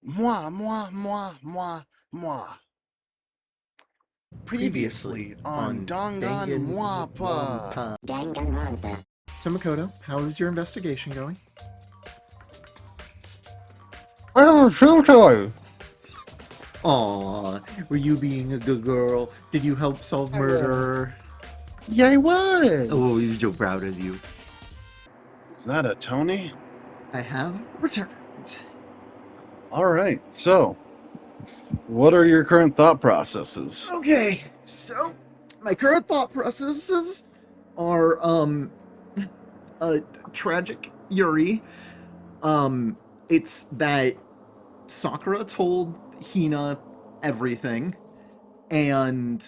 Moi, moi, moi, moi, moi. Previously on Danganronpa. Danganronpa. So Makoto, how is your investigation going? I'm so sorry. Aw, were you being a good girl? Did you help solve murder? Yeah, I Oh, was. I'm so proud of you. Is that a Tony? I have returned. All right. So, what are your current thought processes? Okay, so my current thought processes are uh tragic Yuri. Um it's that Sakura told Hina everything, and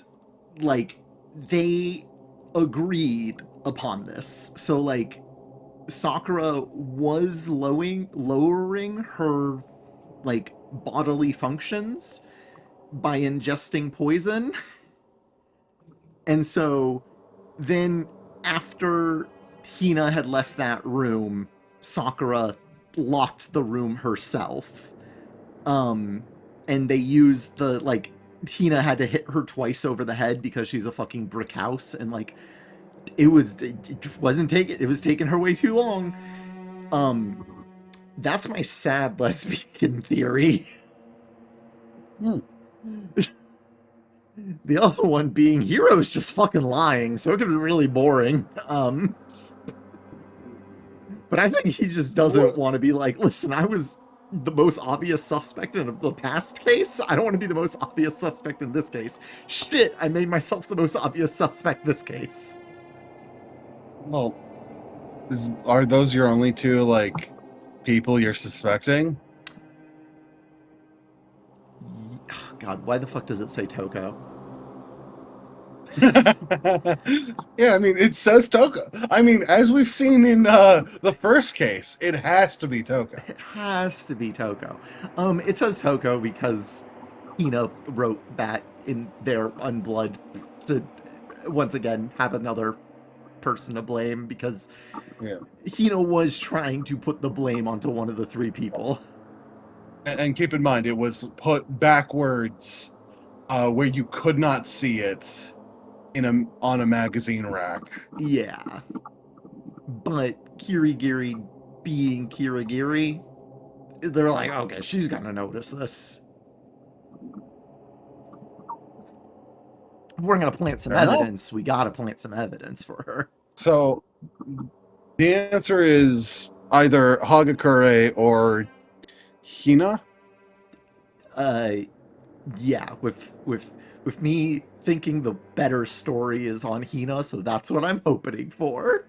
like they agreed upon this. So like Sakura was lowering her like bodily functions by ingesting poison. And so then after Hina had left that room, Sakura locked the room herself. Um and they used the like Hina had to hit her twice over the head because she's a fucking brick house, and like it wasn't taking it was taking her way too long. That's my sad lesbian theory. Hmm. The other one being Hero's just fucking lying, so it could be really boring. But I think he just doesn't want to be like, listen, I was the most obvious suspect in the past case. I don't want to be the most obvious suspect in this case. Shit, I made myself the most obvious suspect this case. Well, are those your only two, like, people you're suspecting? God, why the fuck does it say Toko? Yeah, I mean, it says Toko. I mean, as we've seen in the first case, it has to be Toko. It has to be Toko. It says Toko because Hina wrote that in their Unblood to once again have another person to blame, because Yeah. Hina was trying to put the blame onto one of the three people. And keep in mind, it was put backwards, where you could not see it on a magazine rack. Yeah. But Kirigiri being Kirigiri, they're like, okay, she's gonna notice this. If we're gonna plant some Fair enough. evidence, we gotta plant some evidence for her. So the answer is either Hagakure or Hina. Uh, yeah, with me thinking the better story is on Hina, so that's what I'm hoping for.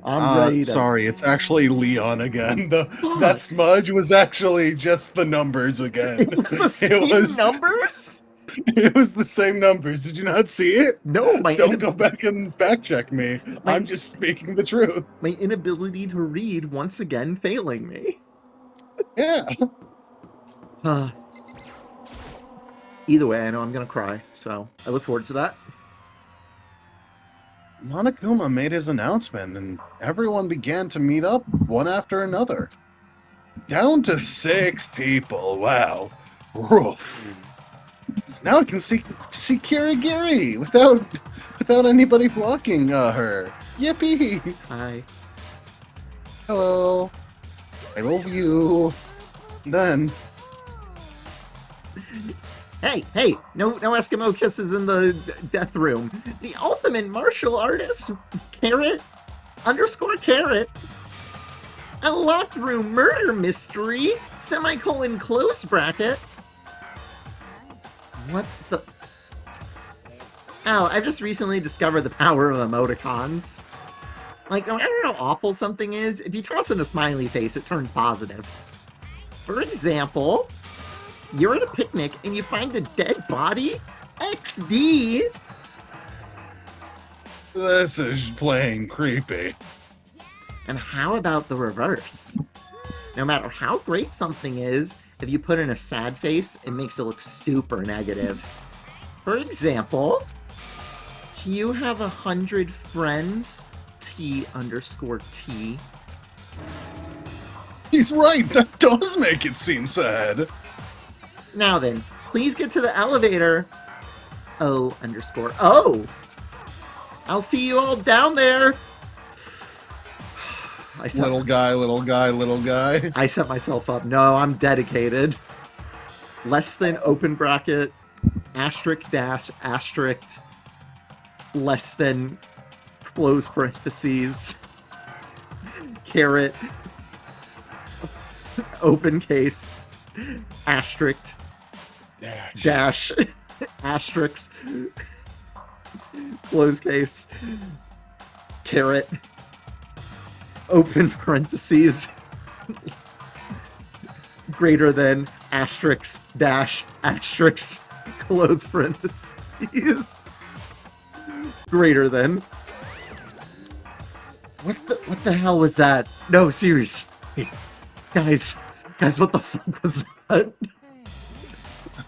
I'm ready to. Sorry, it's actually Leon again. That Fuck! smudge was actually just the numbers again. It was the It same was numbers? it was the same numbers. Did you not see it? No, Don't go back and back check me. my I'm just speaking the truth. my inability to read once again failing me. Yeah. Either way, I know I'm gonna cry, so I look forward to that. Monokuma made his announcement, and everyone began to meet up one after another. Down to 6 people. Wow. Roof. Now I can see Kirigiri without anybody blocking her. Yippee! Hi. Hello. I love you. Then Hey, no Eskimo kisses in the death room. The ultimate martial artist, Carrot underscore Carrot. A locked room murder mystery, semicolon close bracket. What the? Al, I've just recently discovered the power of emoticons. Like, no matter how awful something is, if you toss in a smiley face, it turns positive. For example, you're at a picnic and you find a dead body? XD! this is playing creepy. And how about the reverse? No matter how great something is, if you put in a sad face, it makes it look super negative. For example, do you have 100 friends? T underscore T. He's right, that does make it seem sad. Now then, please get to the elevator. O_O. I'll see you all down there. Little guy, little guy, little guy. I set myself up. No, I'm dedicated. Less than open bracket, asterisk dash asterisk, less than close parentheses, caret, open case, asterisk, dash, asterisk, close case, caret, open parentheses, greater than, asterisk, dash, asterisk, close parentheses, greater than. What the hell was that? No, seriously. Guys, what the fuck was that?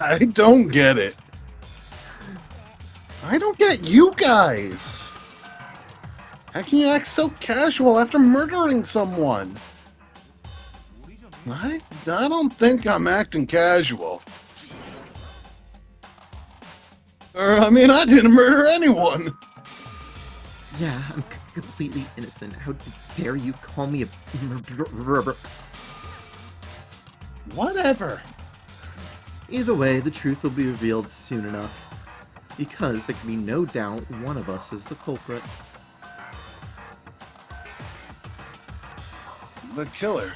I don't get it. I don't get you guys. How can you act so casual after murdering someone? I don't think I'm acting casual. I didn't murder anyone. Yeah, I'm completely innocent. How dare you call me a murderer? Whatever. Either way, the truth will be revealed soon enough. Because there can be no doubt one of us is the culprit. The killer.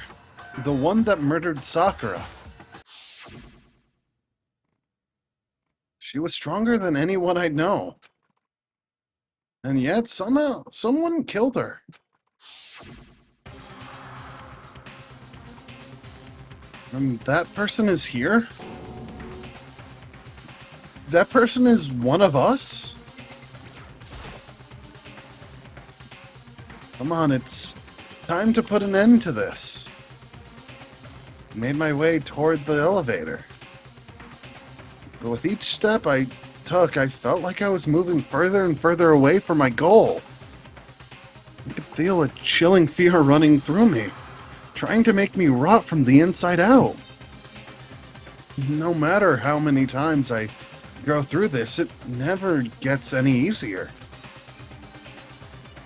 The one that murdered Sakura. She was stronger than anyone I know. And yet, somehow, someone killed her. And that person is here? That person is one of us? Come on, it's time to put an end to this. Made my way toward the elevator. But with each step I took, I felt like I was moving further and further away from my goal. I could feel a chilling fear running through me, trying to make me rot from the inside out. No matter how many times I go through this, it never gets any easier.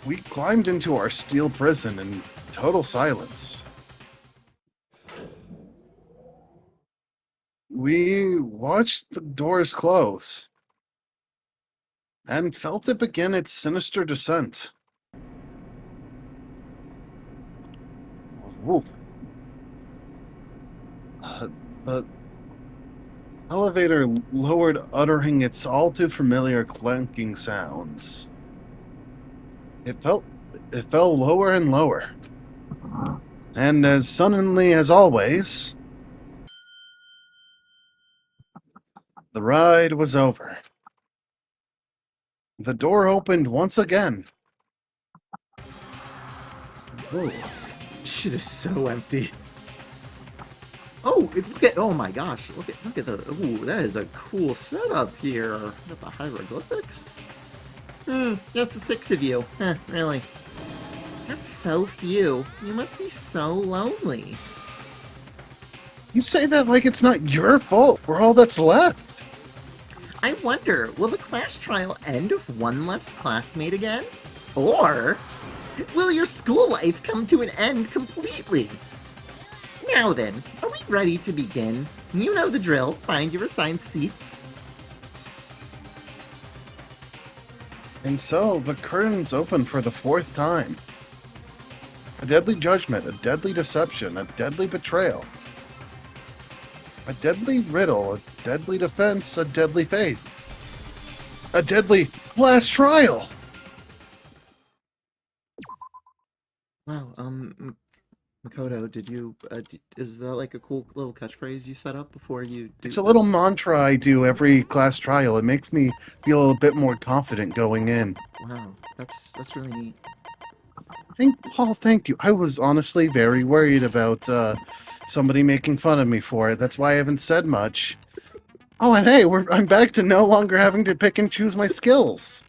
We climbed into our steel prison in total silence. We watched the doors close and felt it begin its sinister descent. Whoa. The elevator lowered, uttering its all too familiar clanking sounds. It fell lower and lower. And as suddenly as always, the ride was over. The door opened once again. Ooh. Shit is so empty. Oh, look at! Oh my gosh! Look at the! Ooh, that is a cool setup here. Look at the hieroglyphics. Just the 6 of you. Really? That's so few. You must be so lonely. You say that like it's not your fault. We're all that's left. I wonder, will the class trial end with one less classmate again? Or will your school life come to an end completely? Now then, are we ready to begin? You know the drill. Find your assigned seats. And so, the curtains open for the 4th time. A deadly judgment, a deadly deception, a deadly betrayal. A deadly riddle, a deadly defense, a deadly faith. A deadly class trial! Wow, Makoto, did you, is that like a cool little catchphrase you set up before you do? It's a little mantra I do every class trial. It makes me feel a bit more confident going in. Wow, that's really neat. Thank you. I was honestly very worried about somebody making fun of me for it. That's why I haven't said much. Oh, and hey, I'm back to no longer having to pick and choose my skills.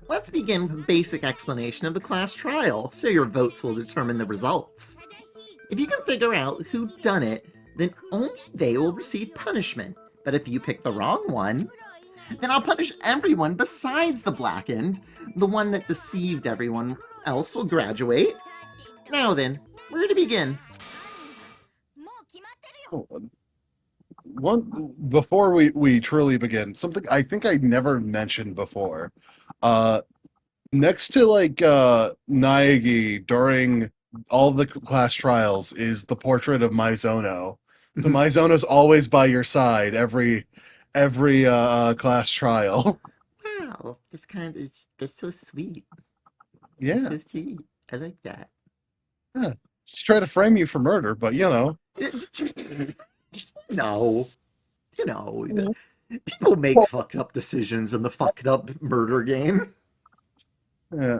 Let's begin with a basic explanation of the class trial, so your votes will determine the results. If you can figure out who done it, then only they will receive punishment. But if you pick the wrong one, then I'll punish everyone besides the blackened. The one that deceived everyone else will graduate. Now then, where to begin? Oh, before we truly begin, something I think I never mentioned before. Next to Naegi during all the class trials is the portrait of Maizono. The Maizono's always by your side every class trial. Wow, that's so sweet. Yeah. That's so sweet. I like that. Yeah. She's trying to frame you for murder, but you know. No. You know, people make fucked up decisions in the fucked up murder game. Yeah.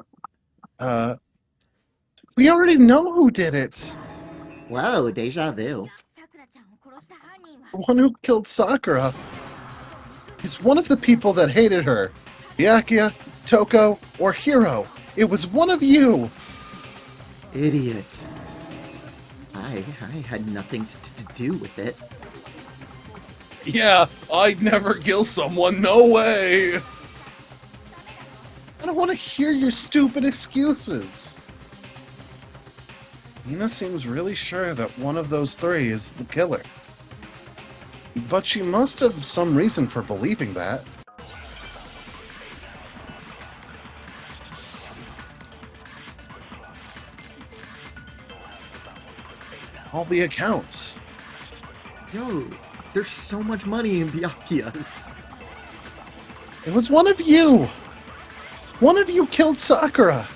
We already know who did it. Whoa, deja vu. The one who killed Sakura is one of the people that hated her. Byakuya, Toko, or Hiro. It was one of you. Idiot. I had nothing to do with it. Yeah, I'd never kill someone, no way! I don't want to hear your stupid excuses. Nina seems really sure that one of those three is the killer. But she must have some reason for believing that. All the accounts. Yo, there's so much money in Byakuya's. It was one of you! One of you killed Sakura!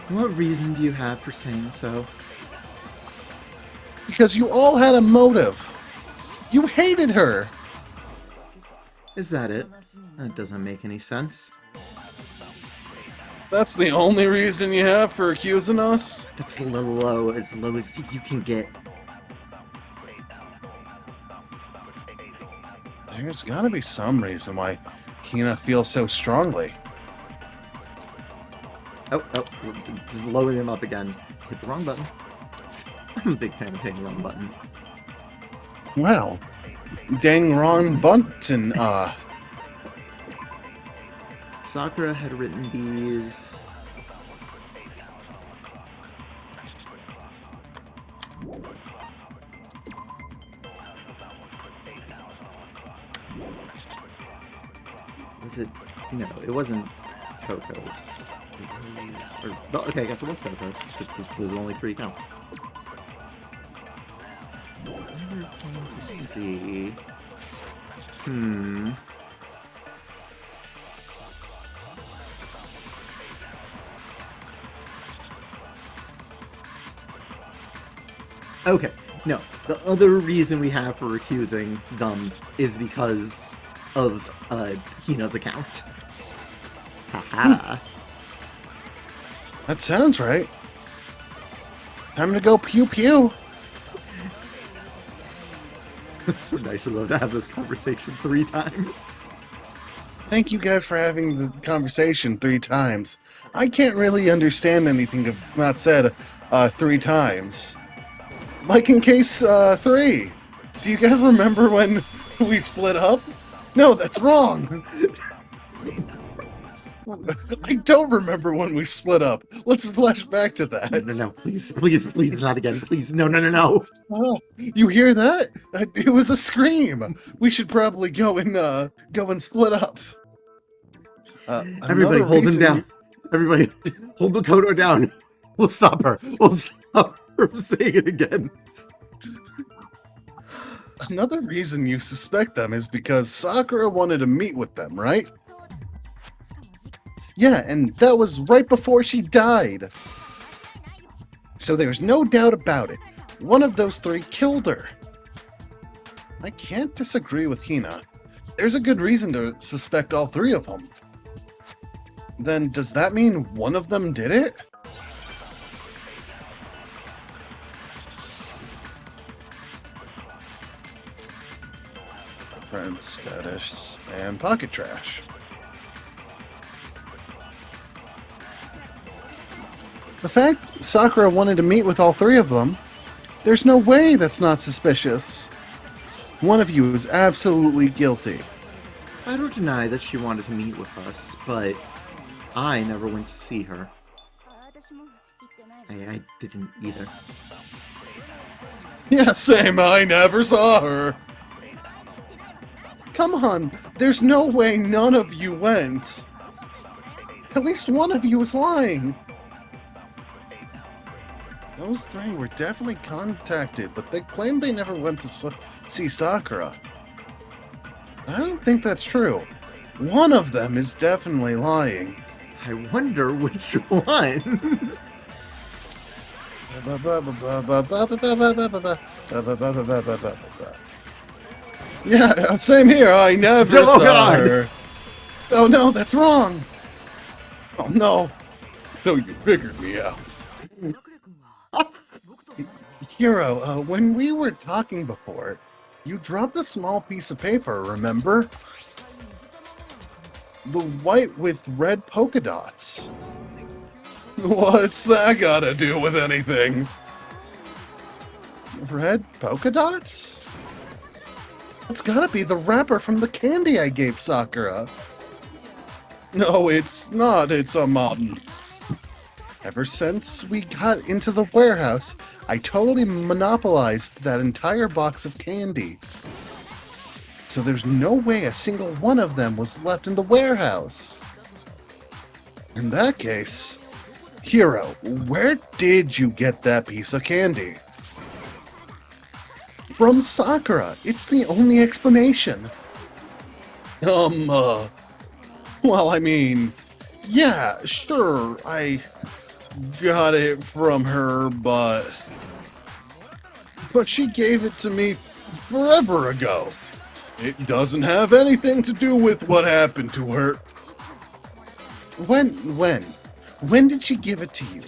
What reason do you have for saying so? Because you all had a motive. You hated her! Is that it? That doesn't make any sense. That's the only reason you have for accusing us? That's low as you can get. There's gotta be some reason why Hina feels so strongly. Oh, just loading him up again. Hit the wrong button. I'm a big fan of hitting the wrong button. Wow. Danganronpa, Sakura had written these. Was it? No, it wasn't Toko's. No, okay, I guess it was Toko's. There's only 3 counts. Never came to see. Okay, no. The other reason we have for accusing them is because of Hina's account. Haha. that sounds right. Time to go pew pew. It's so nice of them to have this conversation 3 times. Thank you guys for having the conversation 3 times. I can't really understand anything if it's not said 3 times. Like in case 3. Do you guys remember when we split up? No, that's wrong. I don't remember when we split up. Let's flash back to that. No, please, not again. Please, no. Oh, you hear that? It was a scream. We should probably go and split up. Everybody, hold him down. Everybody, hold the Kodo down. We'll stop her. We'll stop her from saying it again. Another reason you suspect them is because Sakura wanted to meet with them, right? Yeah, and that was right before she died. So there's no doubt about it. One of those 3 killed her. I can't disagree with Hina. There's a good reason to suspect all 3 of them. Then does that mean one of them did it? Friend status and pocket trash. The fact Sakura wanted to meet with all three of them, there's no way that's not suspicious. One of you is absolutely guilty. I don't deny that she wanted to meet with us, but I never went to see her. I didn't either. Yeah, same. I never saw her. Come on, there's no way none of you went. At least one of you was lying. Those three were definitely contacted, but they claimed they never went to see Sakura. I don't think that's true. One of them is definitely lying. I wonder which one. Yeah, same here. I never Oh, saw God. her. Oh no, that's wrong. Oh no. So you figured me out. Hiro, when we were talking before, you dropped a small piece of paper, remember? The white with red polka dots. What's that gotta do with anything? Red polka dots? It's gotta be the wrapper from the candy I gave Sakura. No, it's not. It's a mom. Ever since we got into the warehouse, I totally monopolized that entire box of candy. So there's no way a single one of them was left in the warehouse. In that case, Hiro, where did you get that piece of candy? From Sakura. It's the only explanation. Well, I mean, yeah, sure, I got it from her, but she gave it to me forever ago. It doesn't have anything to do with what happened to her. When did she give it to you?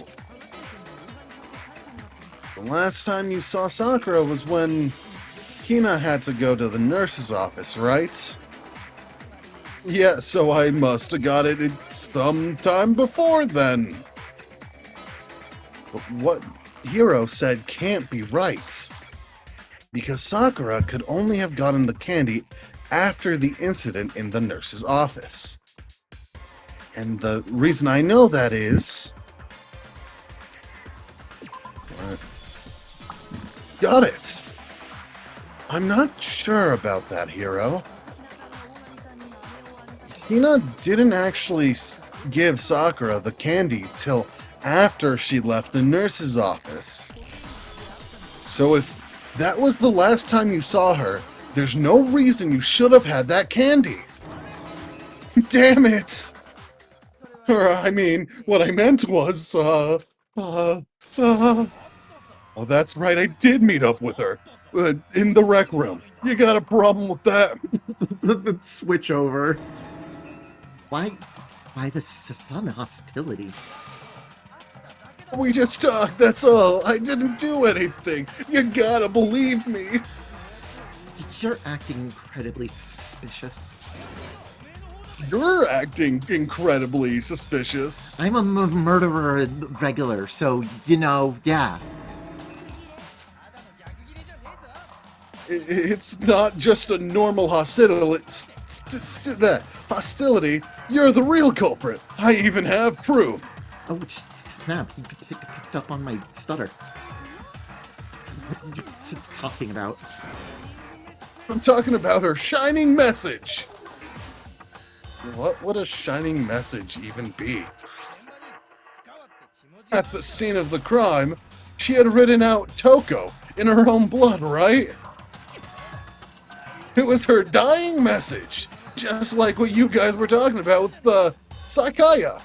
The last time you saw Sakura was when Hina had to go to the nurse's office, right? Yeah, so I must have got it sometime before then. But what Hiro said can't be right. Because Sakura could only have gotten the candy after the incident in the nurse's office. And the reason I know that is... Got it! I'm not sure about that, Hiro. Hina didn't actually give Sakura the candy till after she left the nurse's office. So if that was the last time you saw her, there's no reason you should have had that candy. Damn it! Or, I mean, what I meant was, oh, that's right, I did meet up with her. In the rec room. You got a problem with that? Let's switch over. Why the sudden hostility? We just talked, that's all. I didn't do anything. You gotta believe me. You're acting incredibly suspicious. You're acting incredibly suspicious. I'm a murderer regular, so, you know, yeah. It's not just a normal hostility. Hostility. You're the real culprit. I even have proof. Oh, snap, he picked up on my stutter. What are you talking about? I'm talking about her shining message. What would a shining message even be? At the scene of the crime, she had written out Toko in her own blood, right? It was her dying message, just like what you guys were talking about with Sakaya.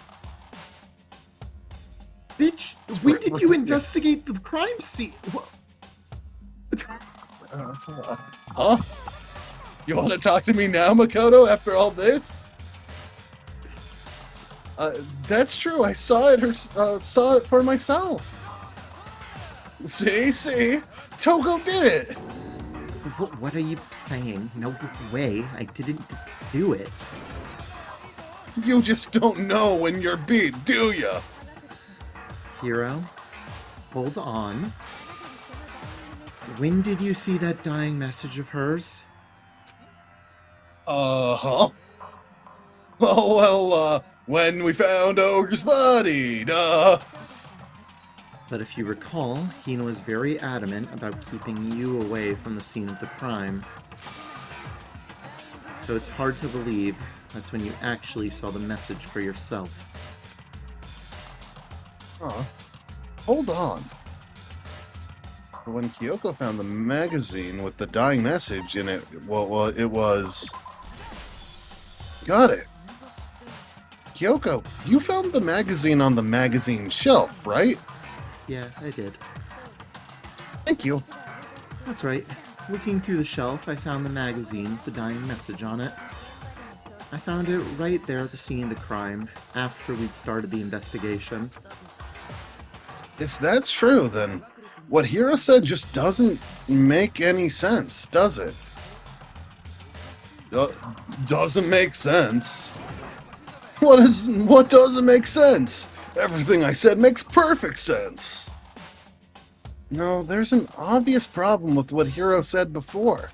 Bitch, when did you investigate the crime scene? Huh? You want to talk to me now, Makoto, after all this? That's true. I saw it for myself. See? Toko did it. What are you saying? No way. I didn't do it. You just don't know when you're beat, do ya? Hero, hold on. When did you see that dying message of hers? Uh-huh. Oh, well, when we found Ogre's body, duh. But if you recall, Hina was very adamant about keeping you away from the scene of the crime. So it's hard to believe that's when you actually saw the message for yourself. Huh. Hold on. When Kyoko found the magazine with the dying message in it, well, it was... Got it. Kyoko, you found the magazine on the magazine shelf, right? Yeah, I did. Thank you. That's right. Looking through the shelf, I found the magazine with the dying message on it. I found it right there at the scene of the crime, after we'd started the investigation. If that's true, then what Hiro said just doesn't make any sense, does it? Doesn't make sense? What doesn't make sense? Everything I said makes perfect sense. No, there's an obvious problem with what Hiro said before.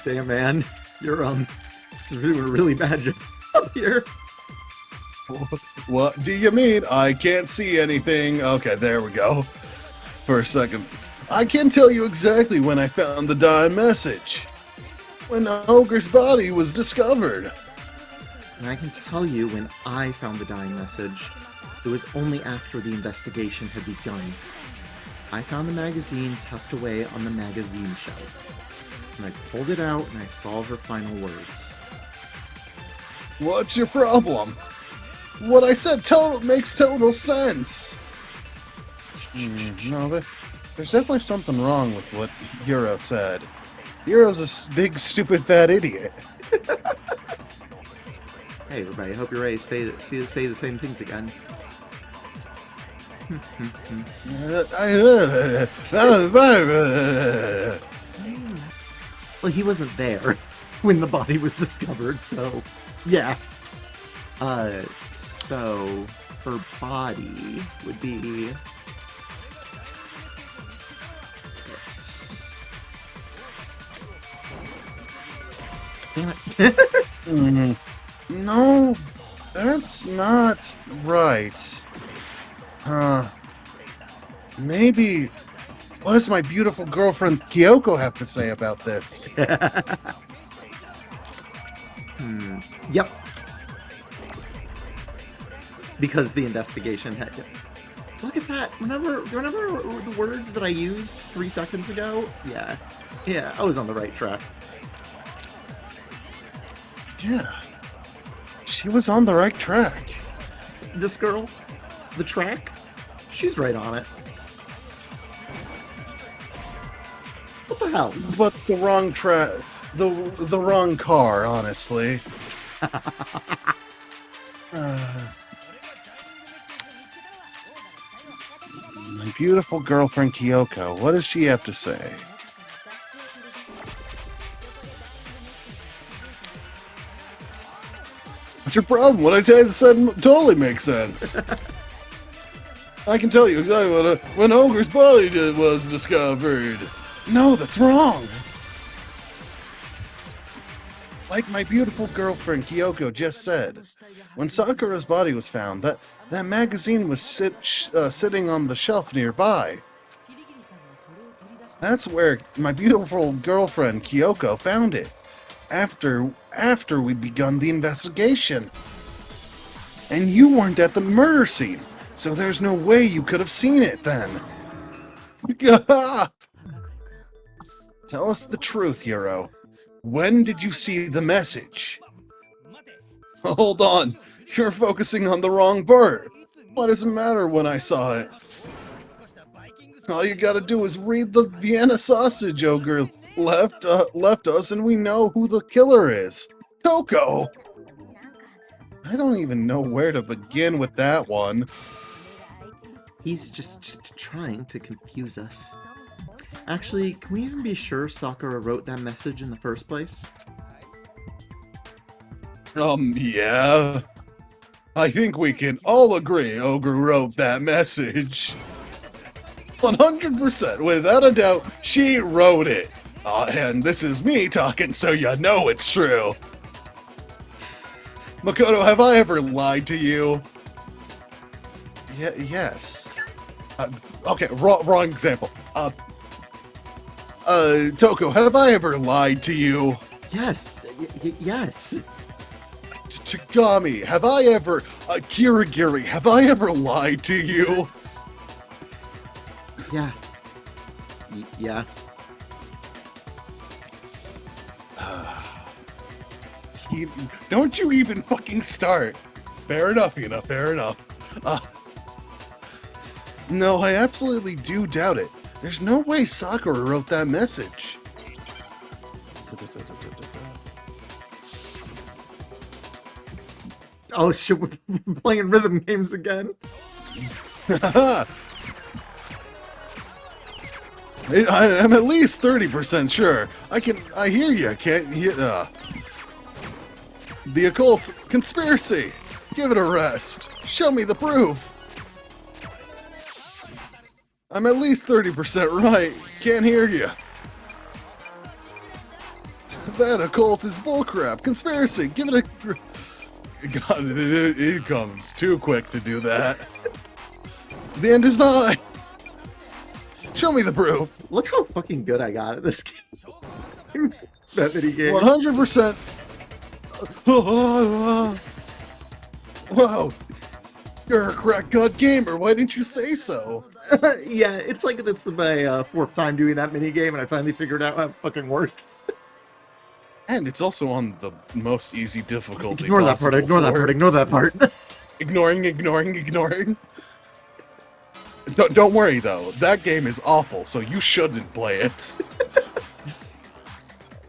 Damn, man. You're, this is doing a really bad job up here. What do you mean? I can't see anything. Okay, there we go. For a second. I can tell you exactly when I found the dying message. When Ogre's body was discovered. And I can tell you when I found the dying message. It was only after the investigation had begun. I found the magazine tucked away on the magazine shelf. And I pulled it out and I saw her final words. What's your problem? What I said makes total sense. No, there's definitely something wrong with what Hiro said. Hiro's a big, stupid, fat idiot. Hey, everybody, I hope you're ready to say the same things again. Well, he wasn't there when the body was discovered, so yeah. So her body would be... Damn it. No, that's not right. Maybe... What does my beautiful girlfriend Kyoko have to say about this? Yep. Because the investigation had... Look at that. Remember the words that I used 3 seconds ago? Yeah, I was on the right track. Yeah. She was on the right track. This girl, the track, she's right on it. What the hell? But the wrong track... The wrong car, honestly. My beautiful girlfriend Kyoko, what does she have to say? What's your problem? What I said totally makes sense. I can tell you exactly when Ogre's body was discovered. No, that's wrong. Like my beautiful girlfriend Kyoko just said, when Sakura's body was found, that magazine was sitting on the shelf nearby. That's where my beautiful girlfriend Kyoko found it, after we'd begun the investigation. And you weren't at the murder scene, so there's no way you could have seen it then. Tell us the truth, Hiro. When did you see the message? Hold on, you're focusing on the wrong part. Why does it matter when I saw it? All you gotta do is read the Vienna sausage ogre left us and we know who the killer is. Toko! I don't even know where to begin with that one. He's just trying to confuse us. Actually, can we even be sure Sakura wrote that message in the first place? Yeah. I think we can all agree Ogre wrote that message. 100%, without a doubt, she wrote it. And this is me talking, so you know it's true. Makoto, have I ever lied to you? Yes. Okay, wrong example. Toko, have I ever lied to you? Yes. Yes. Chikami, have I ever... Kirigiri, have I ever lied to you? Yeah. Yeah. Don't you even fucking start. Fair enough, fair enough. No, I absolutely do doubt it. There's no way Sakura wrote that message. Oh shit, we're playing rhythm games again. I'm at least 30% sure. I hear you, can't hear, The occult conspiracy. Give it a rest. Show me the proof. I'm at least 30% right. Can't hear you. That occult is bullcrap. Conspiracy. Give it a... God, it comes too quick to do that. The end is nigh. Show me the proof. Look how fucking good I got at this game. That mini game. 100%. Wow. You're a crack god gamer. Why didn't you say so? Yeah, it's like it's my fourth time doing that mini game, and I finally figured out how it fucking works. And it's also on the most easy difficulty. Ignore that part. Ignore that part. Ignore that part. Ignoring. Don't worry though. That game is awful, so you shouldn't play it.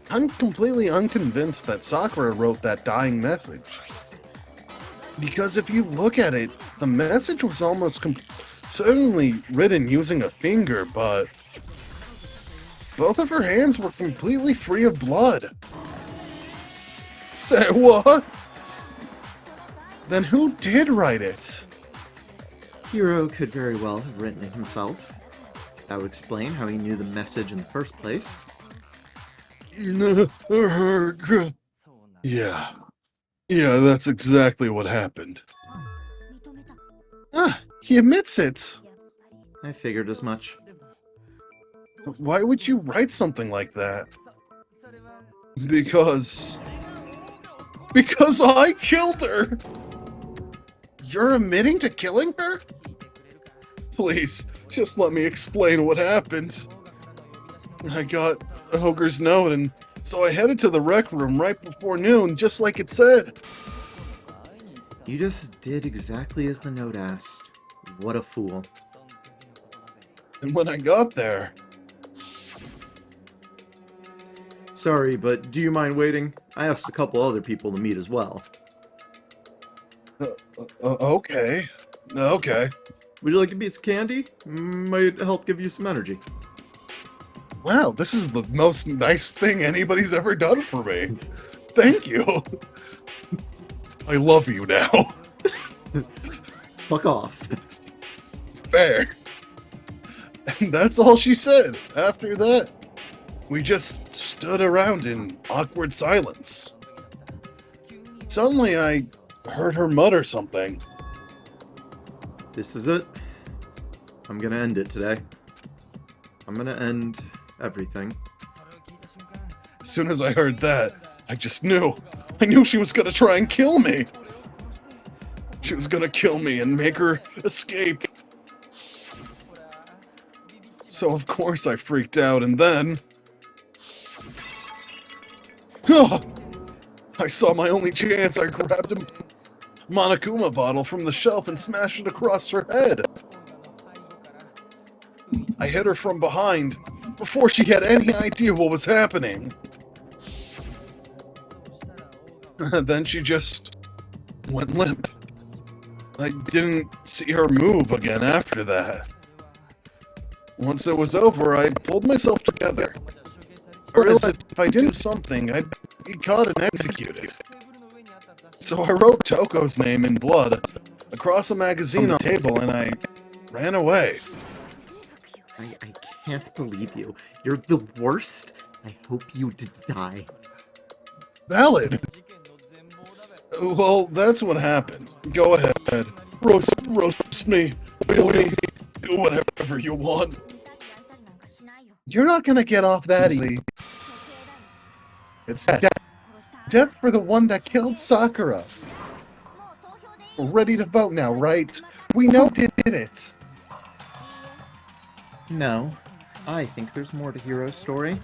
I'm completely unconvinced that Sakura wrote that dying message. Because if you look at it, the message was almost certainly written using a finger, but both of her hands were completely free of blood. Say what? Then who did write it? Hiro could very well have written it himself. That would explain how he knew the message in the first place. Yeah, that's exactly what happened. He admits it. I figured as much. Why would you write something like that? Because I killed her! You're admitting to killing her? Please, just let me explain what happened. I got Ogre's note, and so I headed to the rec room right before noon, just like it said. You just did exactly as the note asked. What a fool. And when I got there... Sorry, but do you mind waiting? I asked a couple other people to meet as well. Okay. Would you like a piece of candy? Might help give you some energy. Wow, this is the most nice thing anybody's ever done for me. Thank you. I love you now. Fuck off. Fair. And that's all she said. After that, we just stood around in awkward silence. Suddenly, I heard her mutter something. This is it. I'm gonna end it today. I'm gonna end everything. As soon as I heard that, I just knew. I knew she was gonna try and kill me. She was gonna kill me and make her escape. So of course I freaked out, and then... I saw my only chance. I grabbed a Monokuma bottle from the shelf and smashed it across her head. I hit her from behind before she had any idea what was happening. Then she just went limp. I didn't see her move again after that. Once it was over, I pulled myself together. I realized if I didn't do something, I'd be caught and executed. So I wrote Toko's name in blood across a magazine on the table and I ran away. I can't believe you. You're the worst. I hope you die. Valid. Well, that's what happened. Go ahead. Roast me. Boil me. Do whatever you want. You're not gonna get off that easy. It's death. Death for the one that killed Sakura. We're ready to vote now, right? We know who did it. No, I think there's more to Hiro's story.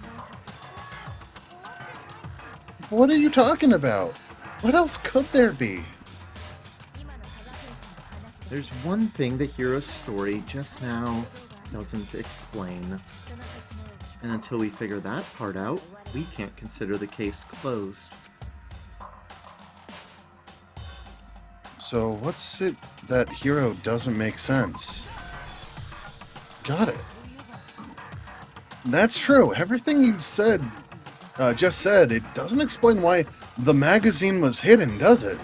What are you talking about? What else could there be? There's one thing the Hiro's story just now doesn't explain. And until we figure that part out, we can't consider the case closed. So what's it that Hiro doesn't make sense? Got it. That's true. Everything you said, just said, it doesn't explain why the magazine was hidden, does it?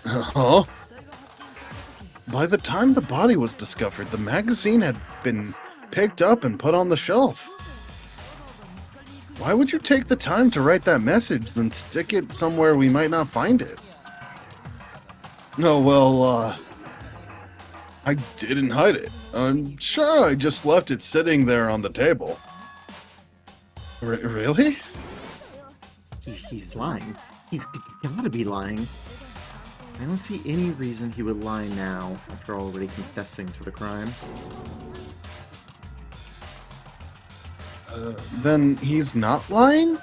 Huh? By the time the body was discovered, the magazine had been picked up and put on the shelf. Why would you take the time to write that message, then stick it somewhere we might not find it? No, well, I didn't hide it. I'm sure I just left it sitting there on the table. Really? He's lying. He's gotta be lying. I don't see any reason he would lie now after already confessing to the crime. Then he's not lying?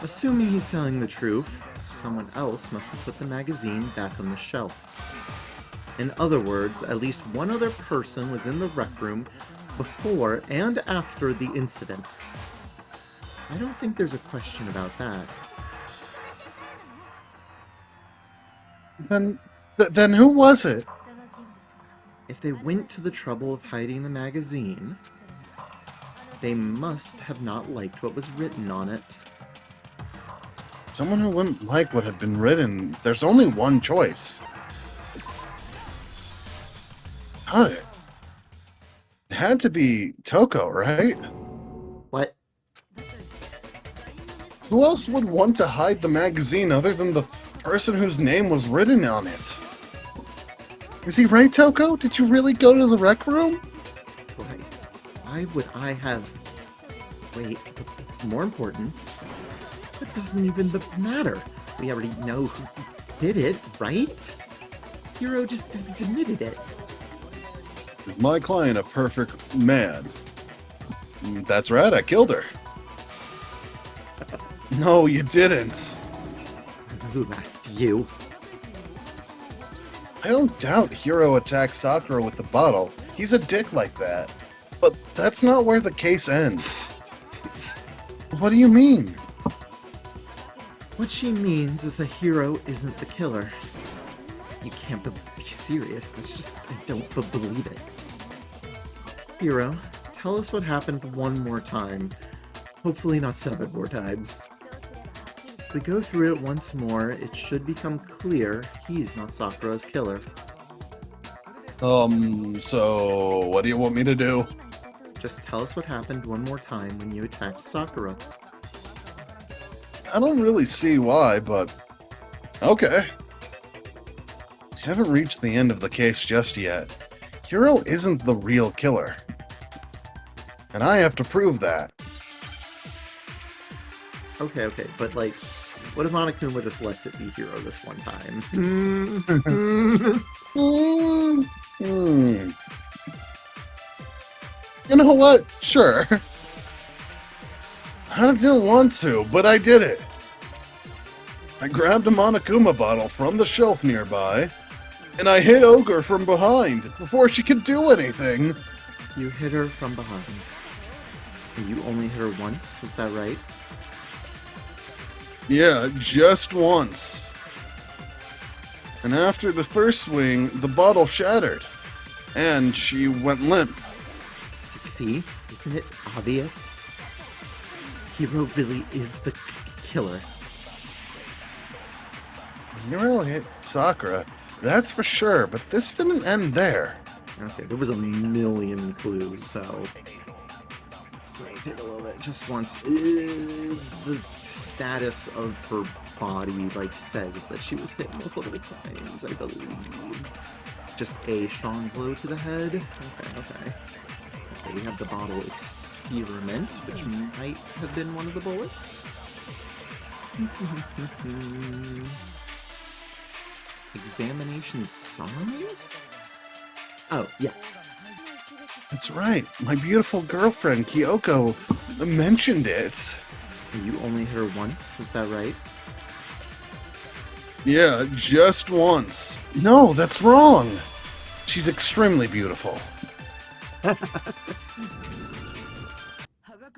Assuming he's telling the truth, someone else must have put the magazine back on the shelf. In other words, at least one other person was in the rec room before and after the incident. I don't think there's a question about that. Then who was it? If they went to the trouble of hiding the magazine, they must have not liked what was written on it. Someone who wouldn't like what had been written. There's only one choice. Got it. It had to be Toko, right? What? Who else would want to hide the magazine other than the person whose name was written on it? Is he right, Toko? Did you really go to the rec room? Why would I have... Wait, more important, that doesn't even matter. We already know who did it, right? Hiro just admitted it. Is my client a perfect man? That's right, I killed her. No, you didn't. Who asked you? I don't doubt Hiro attacked Sakura with the bottle. He's a dick like that. But that's not where the case ends. What do you mean? What she means is the Hiro isn't the killer. You can't be serious. That's just... I don't believe it. Hiro, tell us what happened one more time. Hopefully not 7 more times. If we go through it once more, it should become clear he's not Sakura's killer. So what do you want me to do? Just tell us what happened one more time when you attacked Sakura. I don't really see why, but okay. Haven't reached the end of the case just yet. Hiro isn't the real killer. And I have to prove that. Okay, but like, what if Monokuma just lets it be Hiro this one time? You know what? Sure. I didn't want to, but I did it. I grabbed a Monokuma bottle from the shelf nearby, and I hit Ogre from behind before she could do anything. You hit her from behind. And you only hit her once, is that right? Yeah, just once. And after the first swing, the bottle shattered, and she went limp. See? Isn't it obvious? Hiro really is the killer. Hero hit Sakura, that's for sure, but this didn't end there. Okay, there was a million clues, so let's take a little bit. Just once, the status of her body says that she was hit multiple times, I believe. Just a strong blow to the head. Okay. We have the bottle experiment, which might have been one of the bullets. Examination summary? Oh, yeah. That's right. My beautiful girlfriend, Kyoko, mentioned it. You only hit her once, is that right? Yeah, just once. No, that's wrong. She's extremely beautiful.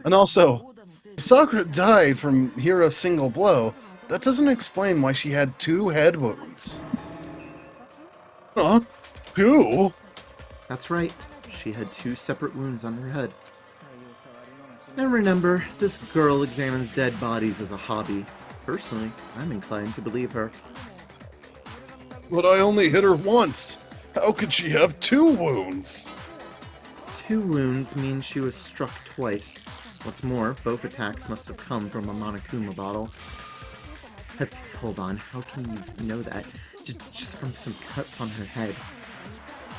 And also, if Sakura died from Hiro's single blow, that doesn't explain why she had 2 head wounds. Huh? 2? That's right. She had 2 separate wounds on her head. And remember, this girl examines dead bodies as a hobby. Personally, I'm inclined to believe her. But I only hit her once. How could she have 2 wounds? 2 wounds means she was struck twice. What's more, both attacks must have come from a Monokuma bottle. Hold on, how can you know that? Just from some cuts on her head.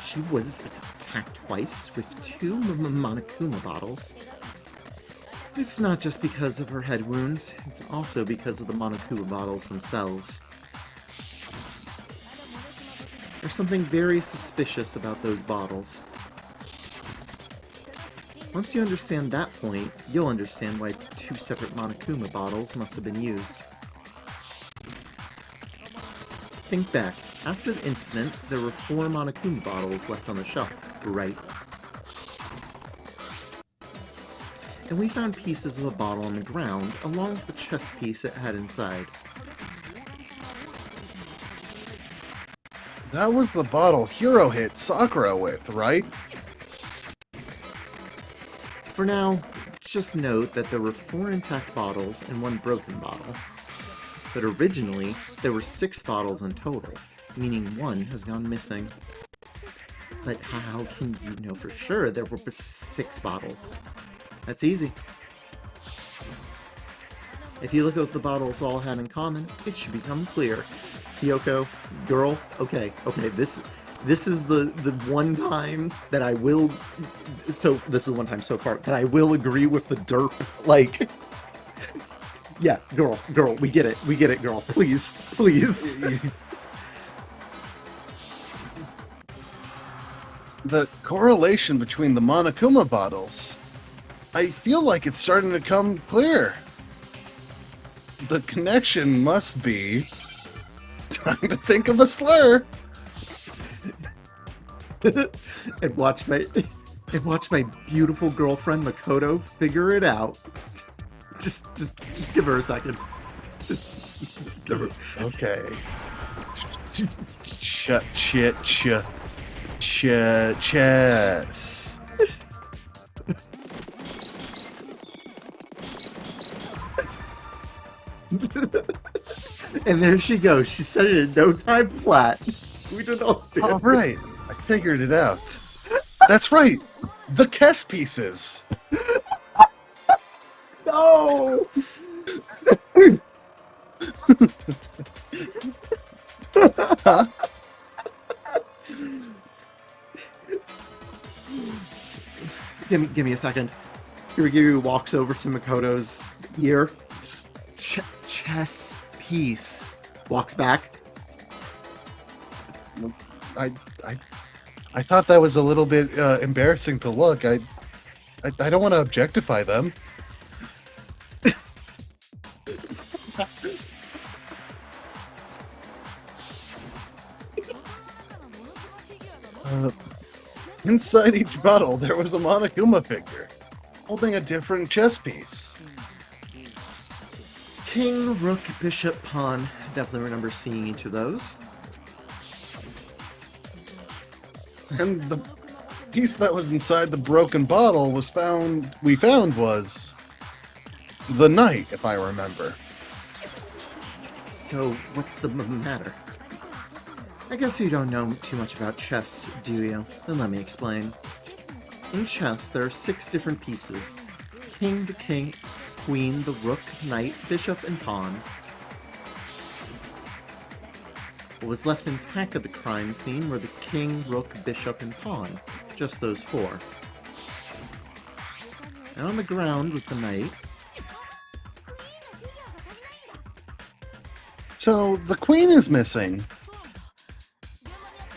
She was attacked twice with 2 Monokuma bottles. It's not just because of her head wounds, it's also because of the Monokuma bottles themselves. There's something very suspicious about those bottles. Once you understand that point, you'll understand why 2 separate Monokuma bottles must have been used. Think back. After the incident, there were 4 Monokuma bottles left on the shelf, right? And we found pieces of a bottle on the ground, along with the chess piece it had inside. That was the bottle Hiro hit Sakura with, right? For now, just note that there were 4 intact bottles and 1 broken bottle. But originally, there were 6 bottles in total, meaning 1 has gone missing. But how can you know for sure there were 6 bottles? That's easy. If you look at what the bottles all had in common, it should become clear. Kyoko, girl, okay, this is the one time that I will, so this is one time so far that I will agree with the derp, yeah, girl, we get it, girl, please. The correlation between the Monokuma bottles, I feel like it's starting to come clear. The connection must be... Time to think of a slur! and watch my beautiful girlfriend Makoto figure it out. Just give her a second. Just give her. Okay. Chess. And there she goes. She said it in no time flat. We did all stand. All right, I figured it out. That's right, the chess pieces. No. Give me a second. Kirigiri walks over to Makoto's ear. Chess piece. Walks back. I thought that was a little bit embarrassing to look. I don't want to objectify them. Inside each bottle, there was a Monokuma figure, holding a different chess piece. King, rook, bishop, pawn. Definitely remember seeing each of those. And the piece that was inside the broken bottle was we found was the knight, if I remember. So, what's the matter? I guess you don't know too much about chess, do you? Then let me explain. In chess, there are 6 different pieces. King, the king, queen, the rook, knight, bishop, and pawn. What was left intact at the crime scene were the king, rook, bishop, and pawn. Just those 4. And on the ground was the knight. So the queen is missing.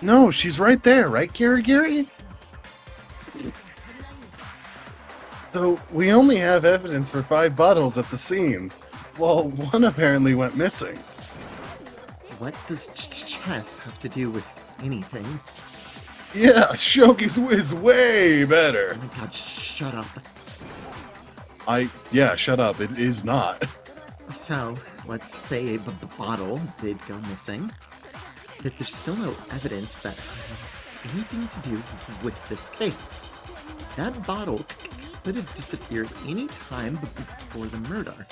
No, she's right there, right, Gary? So we only have evidence for 5 bottles at the scene. Well, one apparently went missing. What does chess have to do with anything? Yeah, Shogi's is way better. Oh my god, shut up. Yeah, shut up. It is not. So, let's say the bottle did go missing, but there's still no evidence that it has anything to do with this case. That bottle could have disappeared any time before the murder.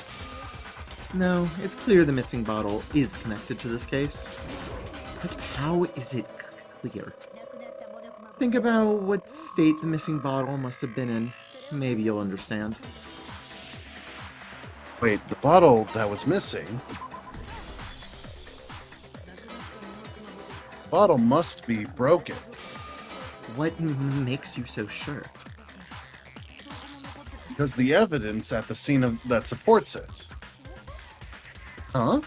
No, it's clear the missing bottle is connected to this case. But how is it clear? Think about what state the missing bottle must have been in. Maybe you'll understand. Wait, the bottle that was missing? The bottle must be broken. What makes you so sure? Because the evidence at the scene that supports it. Huh?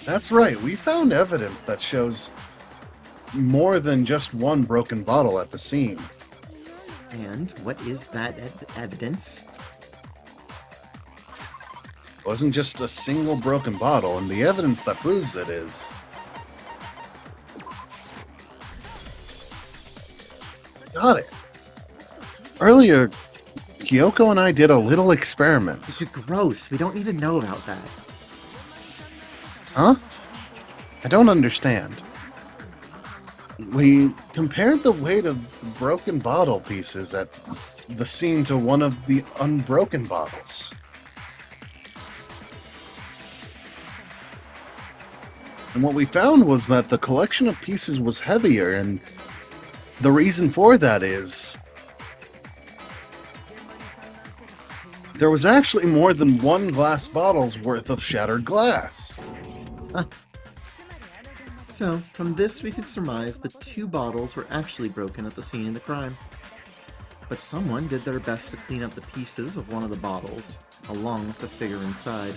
That's right, we found evidence that shows more than just one broken bottle at the scene. And what is that evidence? It wasn't just a single broken bottle, and the evidence that proves it is... Got it. Earlier, Kyoko and I did a little experiment. You're gross. We don't need to know about that. Huh? I don't understand. We compared the weight of broken bottle pieces at the scene to one of the unbroken bottles. And what we found was that the collection of pieces was heavier, and the reason for that is there was actually more than 1 glass bottle's worth of shattered glass. Huh. So, from this we could surmise the 2 bottles were actually broken at the scene of the crime. But someone did their best to clean up the pieces of one of the bottles, along with the figure inside.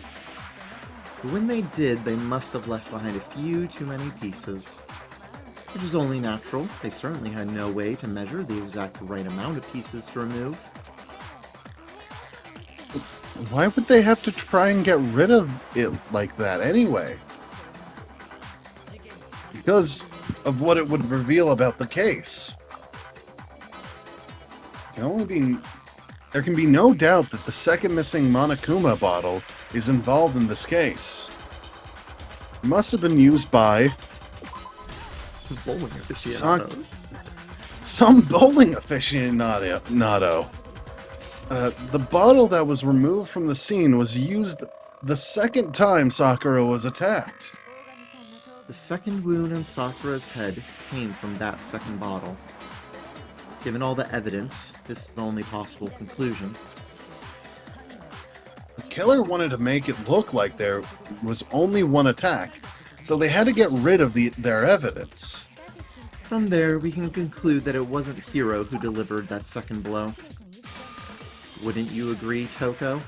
But when they did, they must have left behind a few too many pieces. Which is only natural. They certainly had no way to measure the exact right amount of pieces to remove. Why would they have to try and get rid of it like that anyway? Because of what it would reveal about the case. There can be no doubt that the second missing Monokuma bottle is involved in this case. It must have been used by Bowling aficionados. some bowling aficionado. The bottle that was removed from the scene was used the second time Sakura was attacked. The second wound on Sakura's head came from that second bottle. Given all the evidence, this is the only possible conclusion. The killer wanted to make it look like there was only one attack, so they had to get rid of their evidence. From there, we can conclude that it wasn't Hiro who delivered that second blow. Wouldn't you agree, Toko?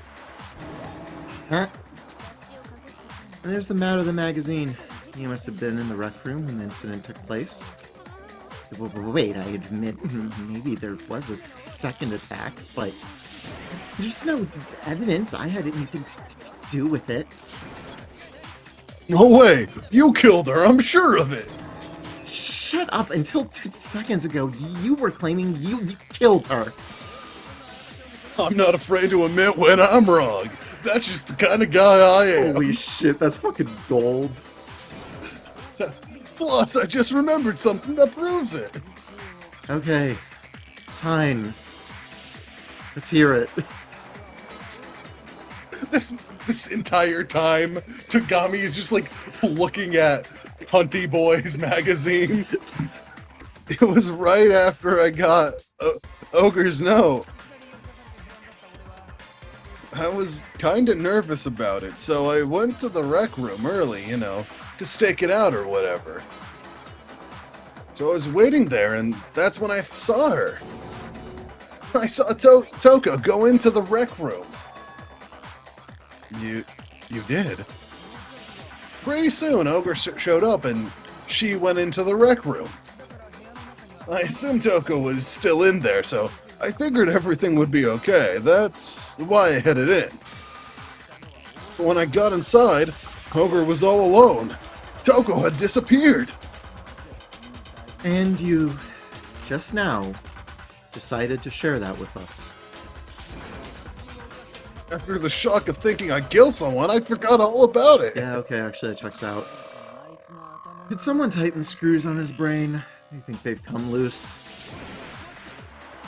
Huh? And there's the Matter of the magazine. You must have been in the rec room when the incident took place. Wait, I admit, maybe there was a second attack, but there's no evidence I had anything to do with it. No way! You killed her, I'm sure of it! Shut up! Until 2 seconds ago, you were claiming you killed her. I'm not afraid to admit when I'm wrong. That's just the kind of guy I am. Holy shit, that's fucking gold. Plus, I just remembered something that proves it. Okay, fine. Let's hear it. this entire time, Tagami is just like looking at Hunty Boys magazine. It was right after I got Ogre's note. I was kind of nervous about it, so I went to the rec room early, to stake it out or whatever. So I was waiting there, and that's when I saw her. I saw Toko go into the rec room. You did? Pretty soon, Ogre showed up, and she went into the rec room. I assumed Toko was still in there, so I figured everything would be okay. That's why I headed in. When I got inside, Ogre was all alone. Toko had disappeared. And you, just now, decided to share that with us. After the shock of thinking I'd kill someone, I forgot all about it. Yeah, okay, actually that checks out. Could someone tighten the screws on his brain? I think they've come loose.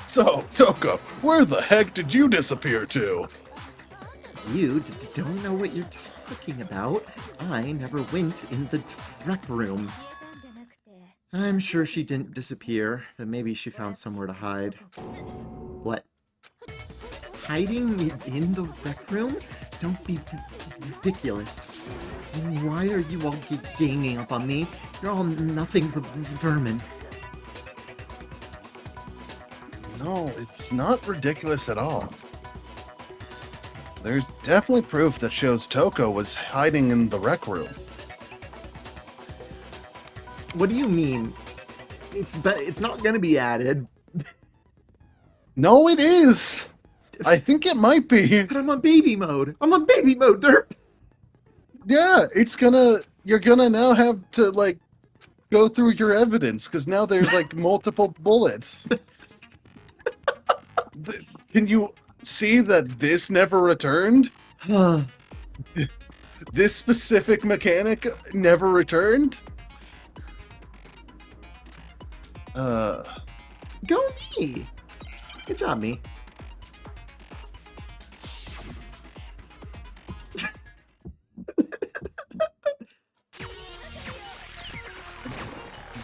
So, Toko, where the heck did you disappear to? You don't know what you're talking about. I never went in the rec room. I'm sure she didn't disappear, but maybe she found somewhere to hide. What? Hiding in the rec room? Don't be ridiculous. Why are you all ganging up on me? You're all nothing but vermin. No, it's not ridiculous at all. There's definitely proof that shows Toko was hiding in the rec room. What do you mean? It's not gonna be added. No, it is! I think it might be. But I'm on baby mode. I'm on baby mode, derp! Yeah, you're gonna now have to, go through your evidence, because now there's, multiple bullets. Can you see that this never returned? This specific mechanic never returned? Go me! Good job, me.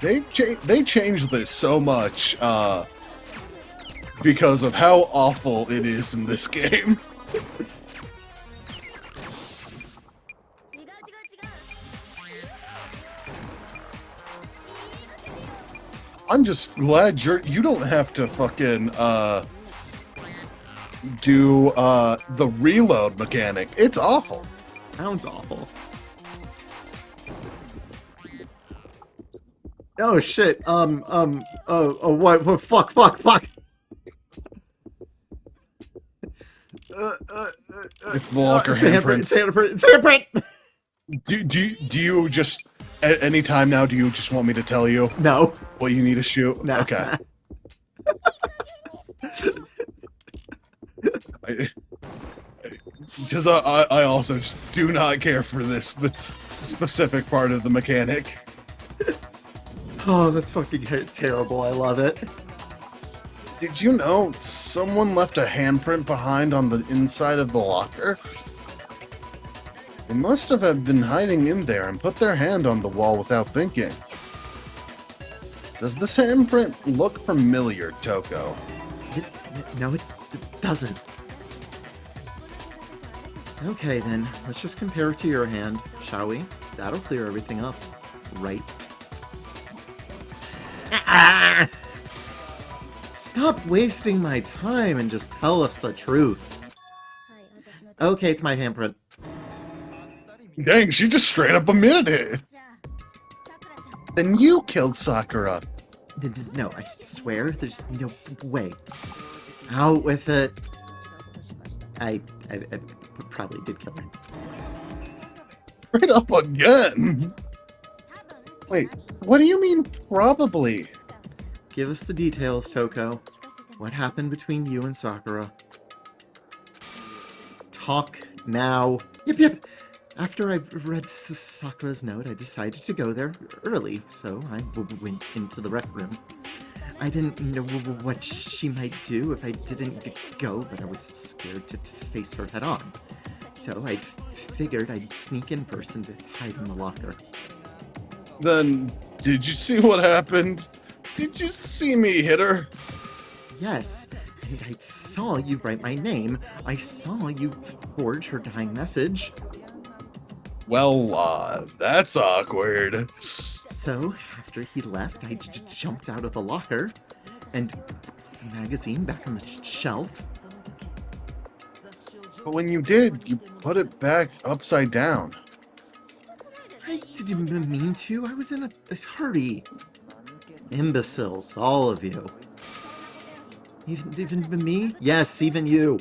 They changed this so much, because of how awful it is in this game. I'm just glad you don't have to fucking do the reload mechanic. It's awful. Sounds awful. Oh shit. What? Fuck. It's the locker handprint. handprints. It's handprint. Do you just at any time now? Do you just want me to tell you No. what you need to shoot? No. Okay. Because I also just do not care for this specific part of the mechanic. Oh, that's fucking terrible. I love it. Did you know someone left a handprint behind on the inside of the locker? They must have been hiding in there and put their hand on the wall without thinking. Does this handprint look familiar, Toko? No, it doesn't. Okay, then. Let's just compare it to your hand, shall we? That'll clear everything up. Right? Ah! Stop wasting my time and just tell us the truth. Okay, it's my handprint. Dang, she just straight up admitted it. Then you killed Sakura. No, I swear, there's no way. Out with it. I probably did kill her. Straight up again. Wait, what do you mean probably? Give us the details, Toko. What happened between you and Sakura? Talk now. Yep. After I read Sakura's note, I decided to go there early, so I went into the rec room. I didn't know what she might do if I didn't go, but I was scared to face her head on. So I figured I'd sneak in first and hide in the locker. Then, did you see what happened? Did you see me hit her? Yes, and I saw you write my name. I saw you forge her dying message. Well, that's awkward. So, after he left, I jumped out of the locker and put the magazine back on the shelf. But when you did, you put it back upside down. I didn't mean to. I was in a hurry. Imbeciles, all of you. Even me? Yes, even you.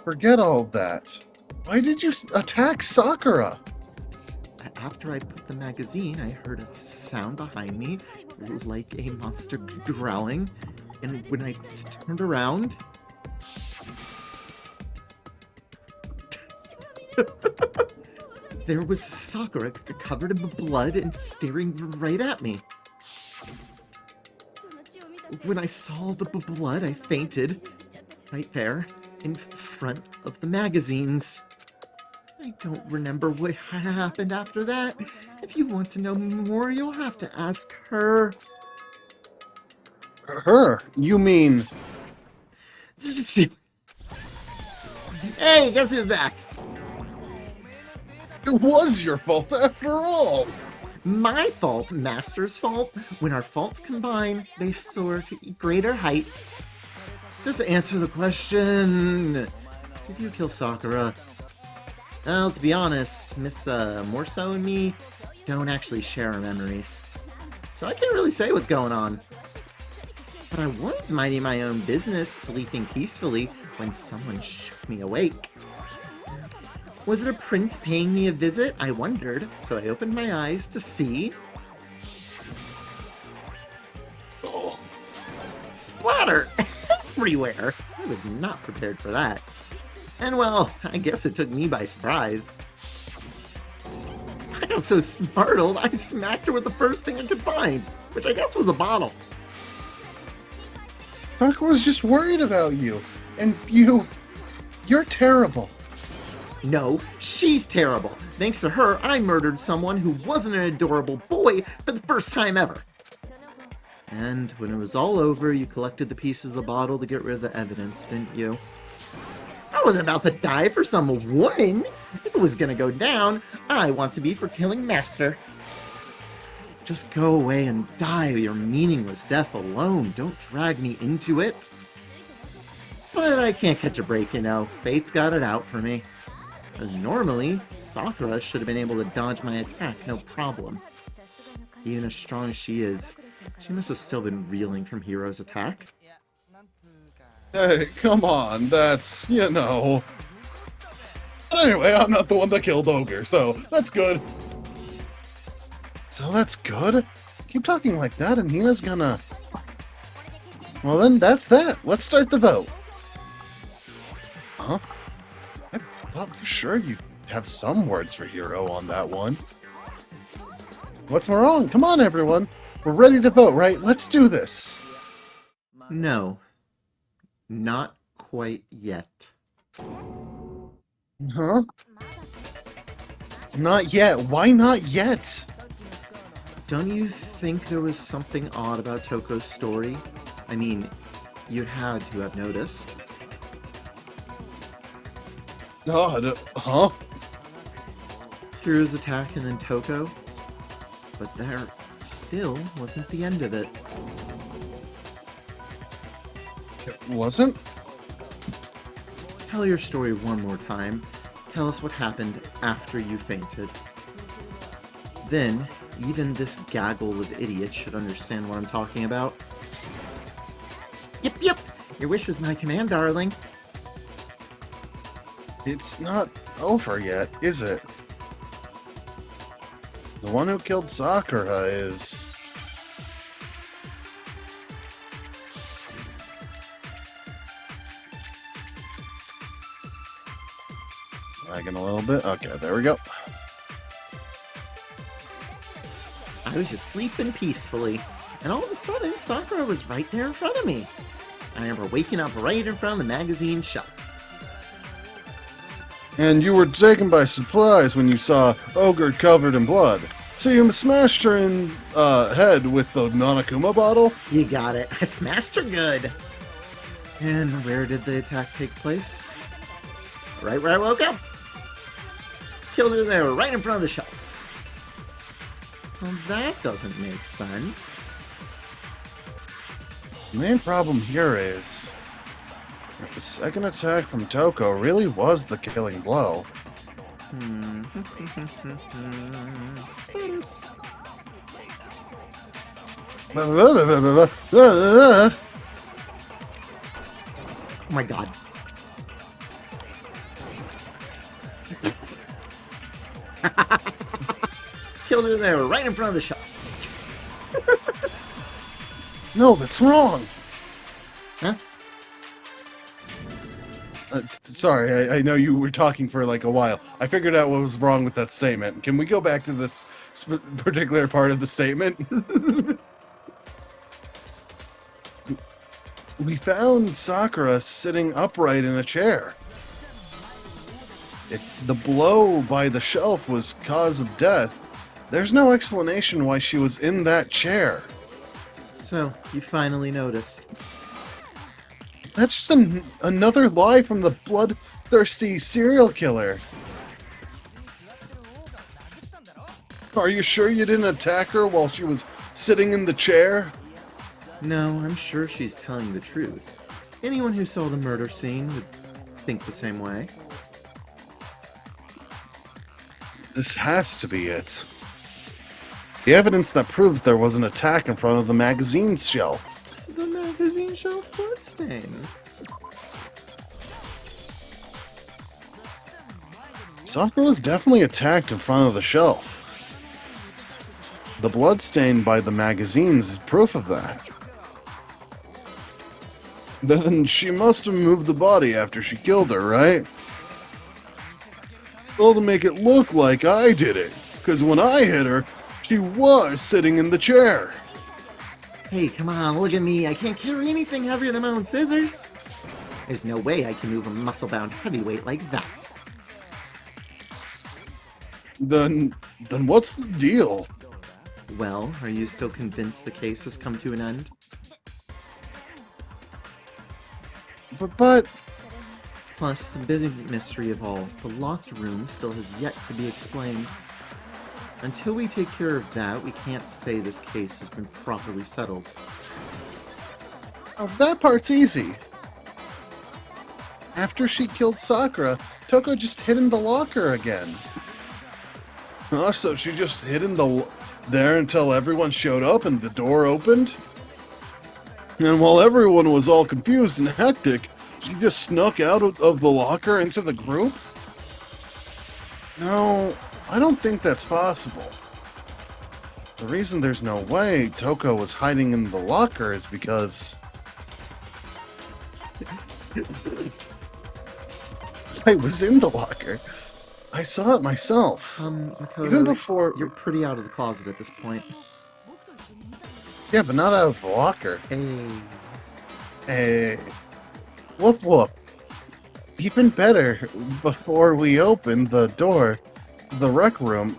Forget all that. Why did you attack Sakura? After I put the magazine, I heard a sound behind me, like a monster growling, and when I turned around... there was Sakura covered in blood and staring right at me. When I saw the blood, I fainted, right there, in front of the magazines. I don't remember what happened after that. If you want to know more, you'll have to ask her. Her? You mean... Hey, guess who's back? It was your fault after all! My fault, Master's fault. When our faults combine, they soar to greater heights. Just answer the question. Did you kill Sakura? Well, to be honest, Miss Morso and me don't actually share our memories. So I can't really say what's going on. But I was minding my own business, sleeping peacefully, when someone shook me awake. Was it a prince paying me a visit? I wondered, so I opened my eyes to see... Oh. Splatter! Everywhere! I was not prepared for that. And well, I guess it took me by surprise. I got so startled, I smacked her with the first thing I could find, which I guess was a bottle. Sakura was just worried about you. And you're terrible. No, she's terrible. Thanks to her, I murdered someone who wasn't an adorable boy for the first time ever. And when it was all over, you collected the pieces of the bottle to get rid of the evidence, didn't you? I wasn't about to die for some woman. If it was gonna go down, I want to be for killing Master. Just go away and die your meaningless death alone. Don't drag me into it. But I can't catch a break, you know. Fate's got it out for me. As normally, Sakura should have been able to dodge my attack, no problem. Even as strong as she is, she must have still been reeling from Hiro's attack. Hey, come on, that's, you know... But anyway, I'm not the one that killed Ogre, so that's good. So that's good? Keep talking like that and Hina's gonna... Well then, that's that. Let's start the vote. Huh? I thought for sure you'd have some words for Hiro on that one. What's wrong? Come on, everyone. We're ready to vote, right? Let's do this. No. Not quite yet. Huh? Not yet. Why not yet? Don't you think there was something odd about Toko's story? I mean, you had to have noticed. God, huh? Hiro's attack and then Toko's. But there still wasn't the end of it. It wasn't? Tell your story one more time. Tell us what happened after you fainted. Then, even this gaggle of idiots should understand what I'm talking about. Yep, yep! Your wish is my command, darling. It's not over yet, is it? The one who killed Sakura is... Lagging a little bit. Okay, there we go. I was just sleeping peacefully, and all of a sudden, Sakura was right there in front of me. I remember waking up right in front of the magazine shelf. And you were taken by surprise when you saw Ogre covered in blood. So you smashed her in head with the Monokuma bottle? You got it. I smashed her good. And where did the attack take place? Right where I woke up. Killed her there, right in front of the shelf. Well, that doesn't make sense. The main problem here is if the second attack from Toko really was the killing blow. Status. Oh my god. Killed her there, right in front of the shelf. No, that's wrong. Huh? Sorry, I know you were talking for like a while. I figured out what was wrong with that statement. Can we go back to this particular part of the statement? We found Sakura sitting upright in a chair. If the blow by the shelf was cause of death, there's no explanation why she was in that chair. So, you finally noticed. That's just another lie from the bloodthirsty serial killer. Are you sure you didn't attack her while she was sitting in the chair? No, I'm sure she's telling the truth. Anyone who saw the murder scene would think the same way. This has to be it. The evidence that proves there was an attack in front of the magazine shelf. The magazine shelf bloodstain. Sakura was definitely attacked in front of the shelf. The bloodstain by the magazines is proof of that. Then she must have moved the body after she killed her, right? Well, to make it look like I did it, because when I hit her, she was sitting in the chair. Hey, come on, look at me. I can't carry anything heavier than my own scissors. There's no way I can move a muscle-bound heavyweight like that. Then what's the deal? Well, are you still convinced the case has come to an end? But... Plus, the big mystery of all, the locked room still has yet to be explained. Until we take care of that, we can't say this case has been properly settled. Oh, that part's easy. After she killed Sakura, Toko just hid in the locker again. Oh, so she just hid in there until everyone showed up and the door opened? And while everyone was all confused and hectic, she just snuck out of the locker into the group? No, I don't think that's possible. The reason there's no way Toko was hiding in the locker is because... I was in the locker. I saw it myself. Makoto, Even before... you're pretty out of the closet at this point. Yeah, but not out of the locker. Hey. Hey. Whoop whoop. Even better, before we opened the door to the rec room,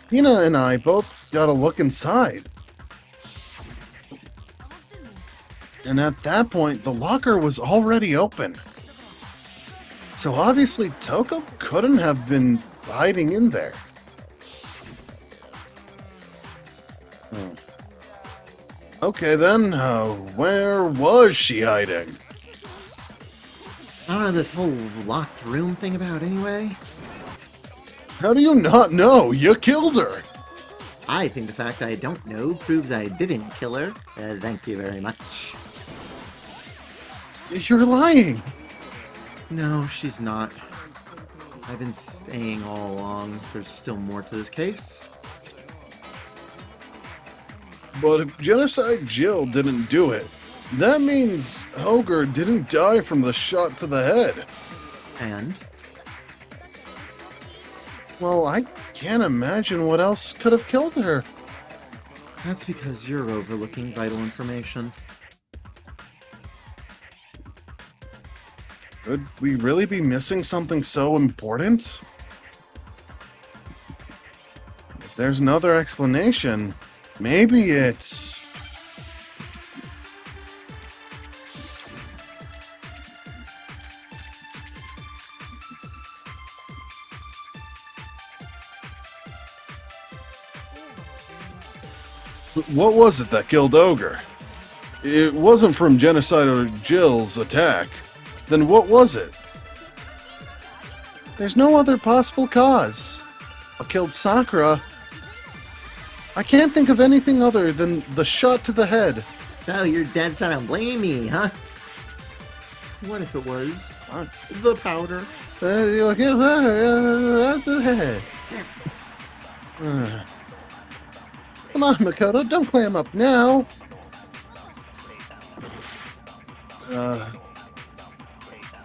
Hina and I both got a look inside. And at that point, the locker was already open. So obviously, Toko couldn't have been hiding in there. Okay then, where was she hiding? I don't know this whole locked room thing about anyway. How do you not know? You killed her! I think the fact I don't know proves I didn't kill her. Thank you very much. You're lying! No, she's not. I've been saying all along there's still more to this case. But if Genocide Jill didn't do it, that means Hoger didn't die from the shot to the head. And? Well, I can't imagine what else could have killed her. That's because you're overlooking vital information. Could we really be missing something so important? If there's another explanation, maybe it's... What was it that killed Ogre? It wasn't from Genocider Jill's attack. Then what was it? There's no other possible cause. What killed Sakura? I can't think of anything other than the shot to the head. So you're dead set on blaming me, huh? What if it was the powder? Come on, Makoto, don't clam up now.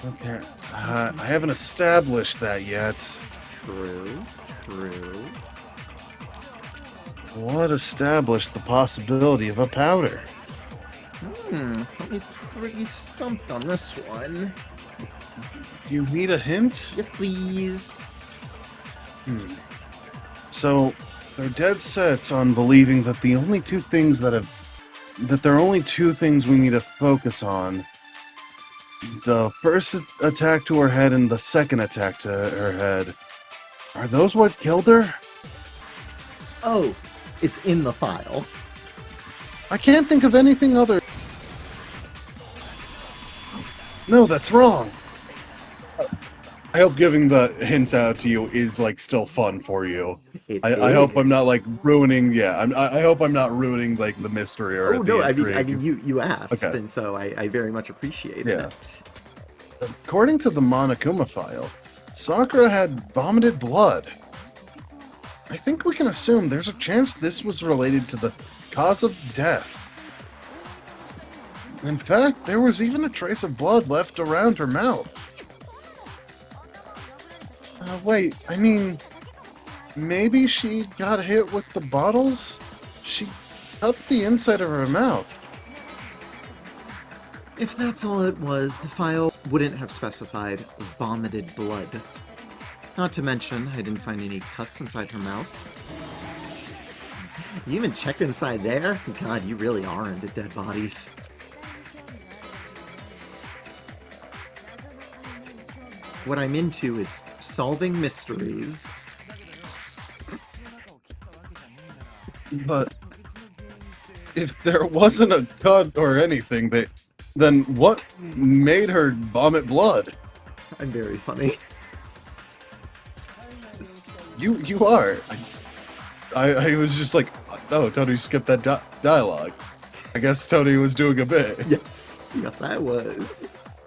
Okay. I haven't established that yet. True. What established the possibility of a powder? Tony's pretty stumped on this one. Do you need a hint? Yes, please. So, they're dead set on believing that there are only two things we need to focus on. The first attack to her head and the second attack to her head. Are those what killed her? Oh, it's in the file. I can't think of anything other. No, that's wrong. I hope giving the hints out to you is like still fun for you. I hope I'm not like ruining. Yeah, I hope I'm not ruining like the mystery or. Oh no, I mean you asked, Okay. and so I very much appreciate it. According to the Monokuma file, Sakura had vomited blood. I think we can assume there's a chance this was related to the cause of death. In fact, there was even a trace of blood left around her mouth. Wait, I mean, maybe she got hit with the bottles? She cut the inside of her mouth. If that's all it was, the file wouldn't have specified vomited blood. Not to mention, I didn't find any cuts inside her mouth. You even checked inside there? God, you really are into dead bodies. What I'm into is solving mysteries. But if there wasn't a cut or anything, then what made her vomit blood? I'm very funny. You are. I was just like, oh, Tony skipped that dialogue. I guess Tony was doing a bit. Yes, I was.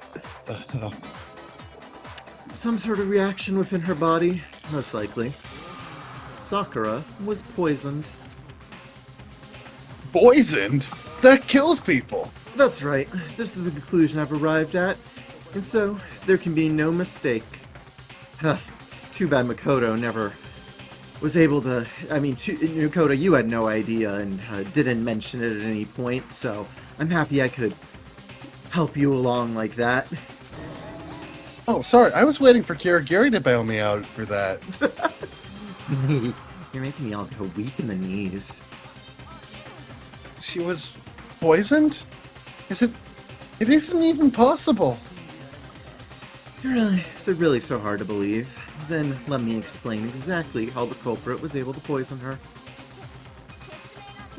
Some sort of reaction within her body, most likely. Sakura was poisoned. Poisoned? That kills people. That's right. This is the conclusion I've arrived at. And so, there can be no mistake. It's too bad Makoto never was able to... I mean, Makoto, you had no idea and didn't mention it at any point, so I'm happy I could help you along like that. Oh, sorry. I was waiting for Kirigiri to bail me out for that. You're making me all go weak in the knees. She was poisoned? It isn't even possible. Is it really so hard to believe? Then let me explain exactly how the culprit was able to poison her.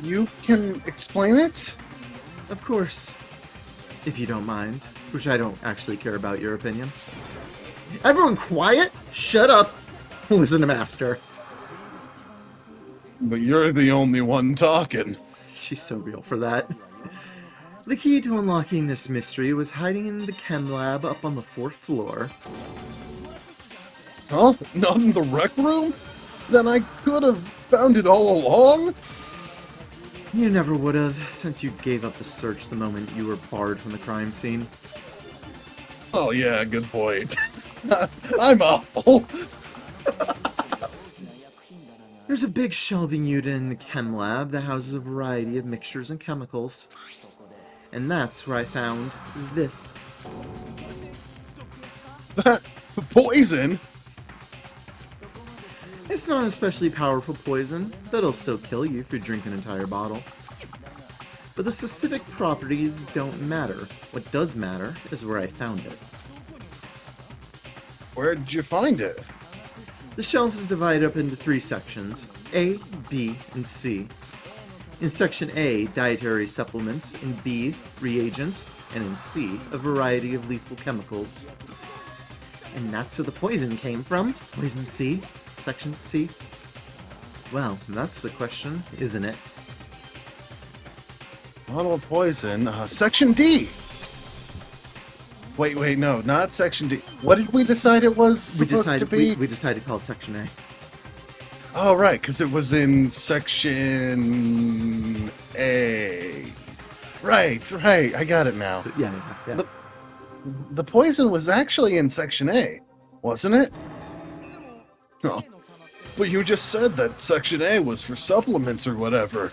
You can explain it? Of course. If you don't mind. Which I don't actually care about your opinion. Everyone quiet! Shut up! Listen to Master. But you're the only one talking. She's so real for that. The key to unlocking this mystery was hiding in the chem lab up on the 4th floor. Huh? Not in the rec room? Then I could have found it all along? You never would have, since you gave up the search the moment you were barred from the crime scene. Oh yeah, good point. I'm awful. There's a big shelving unit in the chem lab that houses a variety of mixtures and chemicals. And that's where I found this. Is that poison? It's not an especially powerful poison, but it'll still kill you if you drink an entire bottle. But the specific properties don't matter. What does matter is where I found it. Where did you find it? The shelf is divided up into 3 sections, A, B, and C. In Section A, dietary supplements, in B, reagents, and in C, a variety of lethal chemicals. And that's where the poison came from. Poison C? Section C? Well, that's the question, isn't it? Bottle of poison. Section D. Wait, no, not Section D. What did we decide it was supposed to be? We decided to call it Section A. Oh, right, because it was in Section A. Right, I got it now. Yeah. The poison was actually in Section A, wasn't it? Oh, but you just said that Section A was for supplements or whatever.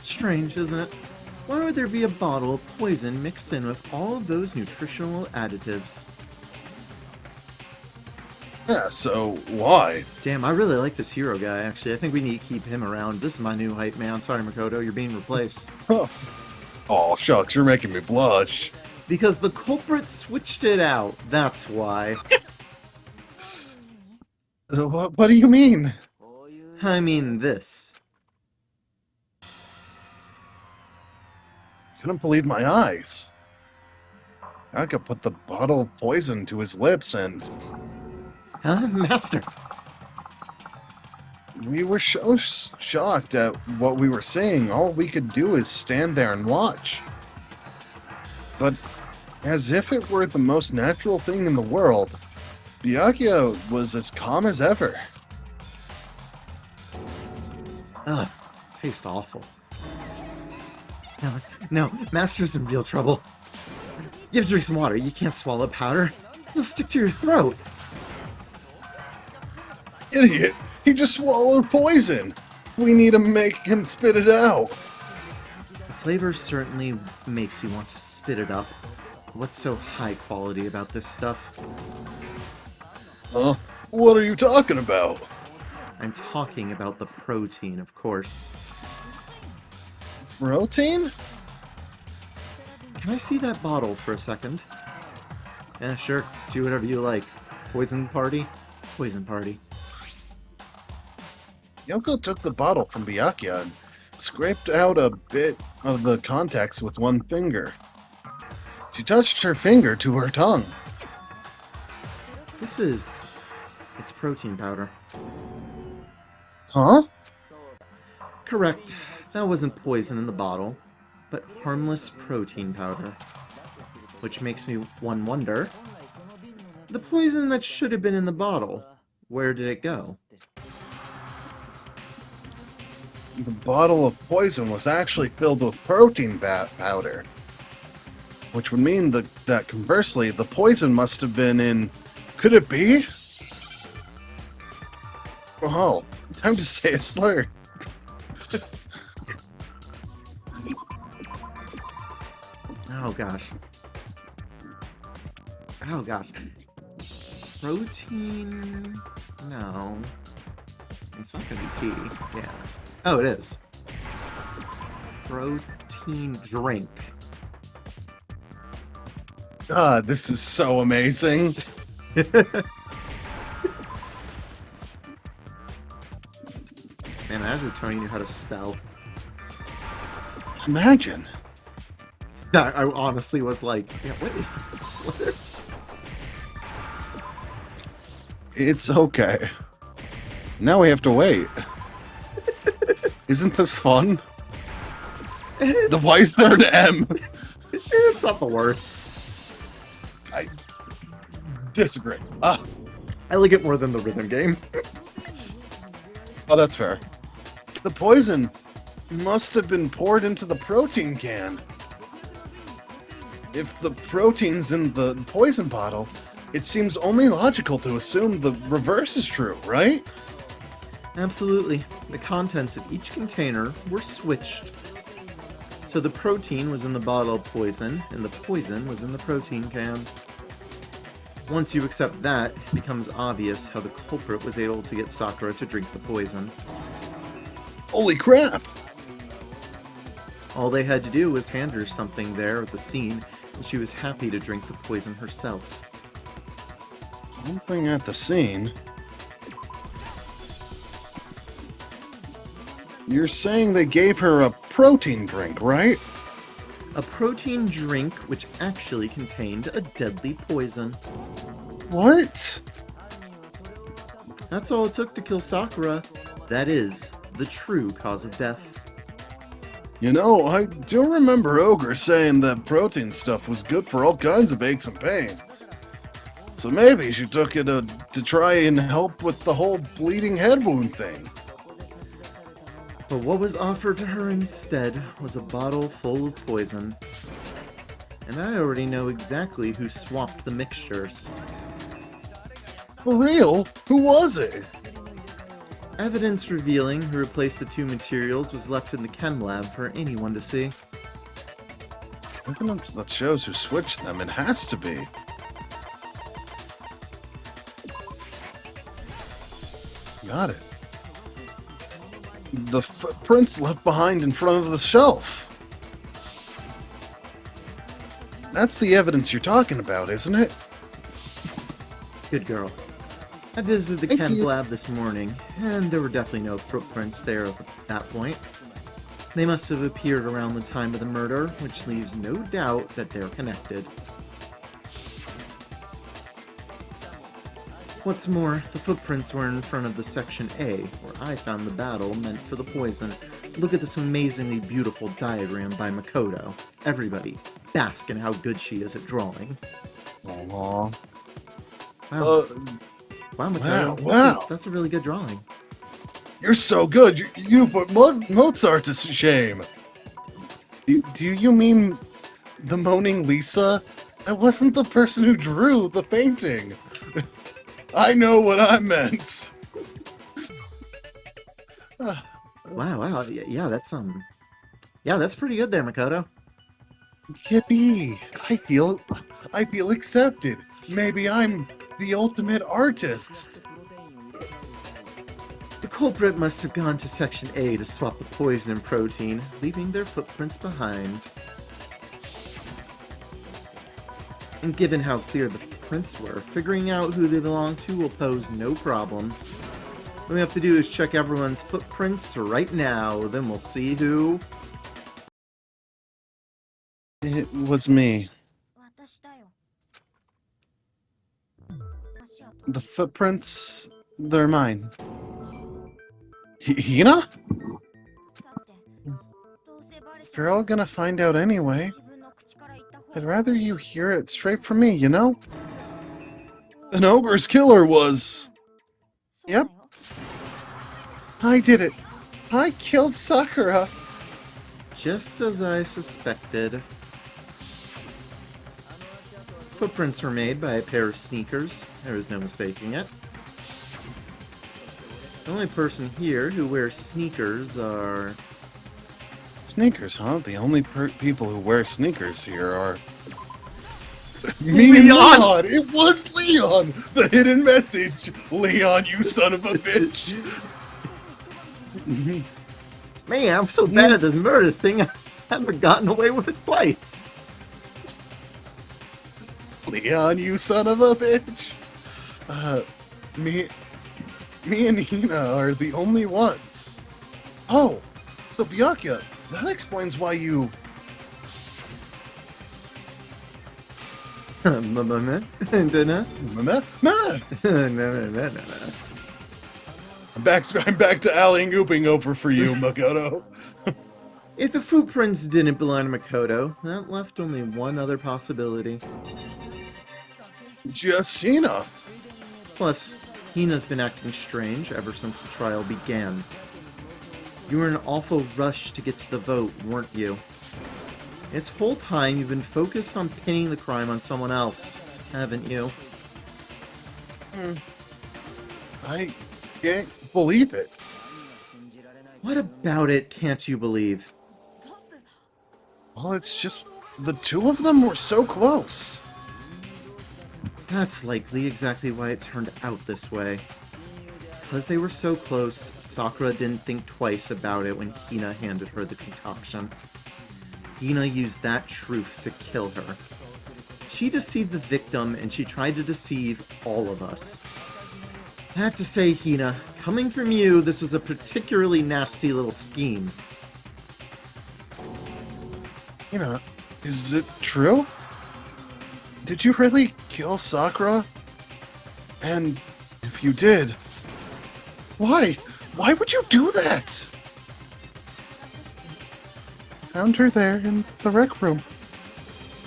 Strange, isn't it? Why would there be a bottle of poison mixed in with all of those nutritional additives? Yeah, so why? Damn, I really like this hero guy, actually. I think we need to keep him around. This is my new hype man. Sorry, Makoto, you're being replaced. Oh, shucks, you're making me blush. Because the culprit switched it out. That's why. What do you mean? I mean this. Couldn't believe my eyes. I could put the bottle of poison to his lips and... Huh, Master? We were so shocked at what we were seeing, all we could do is stand there and watch. But as if it were the most natural thing in the world, Byakuya was as calm as ever. Ugh, tastes awful. No, Master's in real trouble. You have to drink some water. You can't swallow powder. It'll stick to your throat. Idiot! He just swallowed poison! We need to make him spit it out! The flavor certainly makes you want to spit it up. What's so high quality about this stuff? Huh? What are you talking about? I'm talking about the protein, of course. Protein? Can I see that bottle for a second? Yeah, sure. Do whatever you like. Poison party? Poison party. Yoko took the bottle from Byakuya and scraped out a bit of the contacts with one finger. She touched her finger to her tongue. It's protein powder. Huh? Correct. That wasn't poison in the bottle, but harmless protein powder. Which makes me wonder, the poison that should have been in the bottle, where did it go? The bottle of poison was actually filled with protein powder. Which would mean that conversely, the poison must have been in... Could it be? Oh, time to say a slur. Oh gosh. Oh gosh. Protein... No. It's not gonna be pee. Yeah. Oh, it is. Protein drink. God, this is so amazing. Man, Azure Tony knew how to spell. Imagine. I honestly was like, yeah, what is the first letter? It's okay. Now we have to wait. Isn't this fun? Why is there an M? It's not the worst. I disagree. I like it more than the rhythm game. Oh, that's fair. The poison must have been poured into the protein can. If the protein's in the poison bottle, it seems only logical to assume the reverse is true, right? Absolutely. The contents of each container were switched. So the protein was in the bottle of poison, and the poison was in the protein can. Once you accept that, it becomes obvious how the culprit was able to get Sakura to drink the poison. Holy crap! All they had to do was hand her something there at the scene, and she was happy to drink the poison herself. Something at the scene? You're saying they gave her a protein drink, right? A protein drink which actually contained a deadly poison. What? That's all it took to kill Sakura. That is the true cause of death. You know, I do remember Ogre saying that protein stuff was good for all kinds of aches and pains. So maybe she took it to try and help with the whole bleeding head wound thing. But what was offered to her instead was a bottle full of poison. And I already know exactly who swapped the mixtures. For real? Who was it? Evidence revealing who replaced the two materials was left in the chem lab for anyone to see. Evidence that shows who switched them. It has to be. Got it. The footprints left behind in front of the shelf. That's the evidence you're talking about, isn't it? Good girl. I visited the Thank chem you. lab this morning, and there were definitely no footprints there at that point. They must have appeared around the time of the murder, which leaves no doubt that they're connected. What's more, the footprints were in front of the Section A, where I found the battle meant for the poison. Look at this amazingly beautiful diagram by Makoto. Everybody, bask in how good she is at drawing. Aww. Wow, wow, Makoto, wow. that's a really good drawing. You're so good. You put Mozart to shame. Do you mean the Moaning Lisa? That wasn't the person who drew the painting. I know what I meant. Wow, yeah, that's pretty good there, Makoto. Yippee! I feel accepted. Maybe I'm the ultimate artist. The culprit must have gone to Section A to swap the poison and protein, leaving their footprints behind. And given how clear the prints were, figuring out who they belong to will pose no problem. What we have to do is check everyone's footprints right now, then we'll see who... It was me. The footprints, they're mine. Hina? If you're all gonna find out anyway, I'd rather you hear it straight from me, you know? An ogre's killer was... Yep. I did it. I killed Sakura. Just as I suspected. Footprints were made by a pair of sneakers. There is no mistaking it. The only person here who wears sneakers are... Sneakers, huh? The only people who wear sneakers here are... Me and Leon! It was Leon! The hidden message! Leon, you son of a bitch! Man, I'm so bad at this murder thing, I haven't gotten away with it twice. Leon, you son of a bitch! Me and Hina are the only ones. Oh, so Byakuya, that explains why you... No. Ma? I'm back to alleying ooping over for you, Makoto. If the footprints didn't belong to Makoto, that left only one other possibility. Just Hina. Plus, Hina's been acting strange ever since the trial began. You were in an awful rush to get to the vote, weren't you? This whole time you've been focused on pinning the crime on someone else, haven't you? I can't believe it. What about it can't you believe? Well, it's just the two of them were so close. That's likely exactly why it turned out this way. Because they were so close, Sakura didn't think twice about it when Hina handed her the concoction. Hina used that truth to kill her. She deceived the victim, and she tried to deceive all of us. I have to say, Hina, coming from you, this was a particularly nasty little scheme. Is it true? Did you really kill Sakura? And if you did, why? Why would you do that? Found her there in the rec room.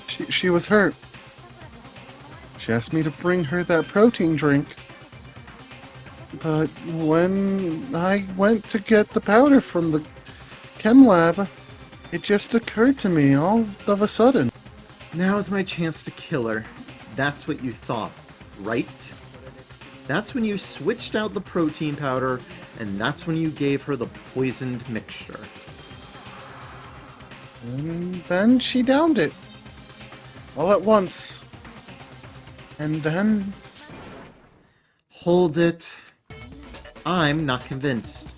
She was hurt. She asked me to bring her that protein drink. But when I went to get the powder from the chem lab, it just occurred to me all of a sudden. Now's my chance to kill her. That's what you thought, right? That's when you switched out the protein powder, and that's when you gave her the poisoned mixture. And then she downed it. All at once. And then... Hold it. I'm not convinced.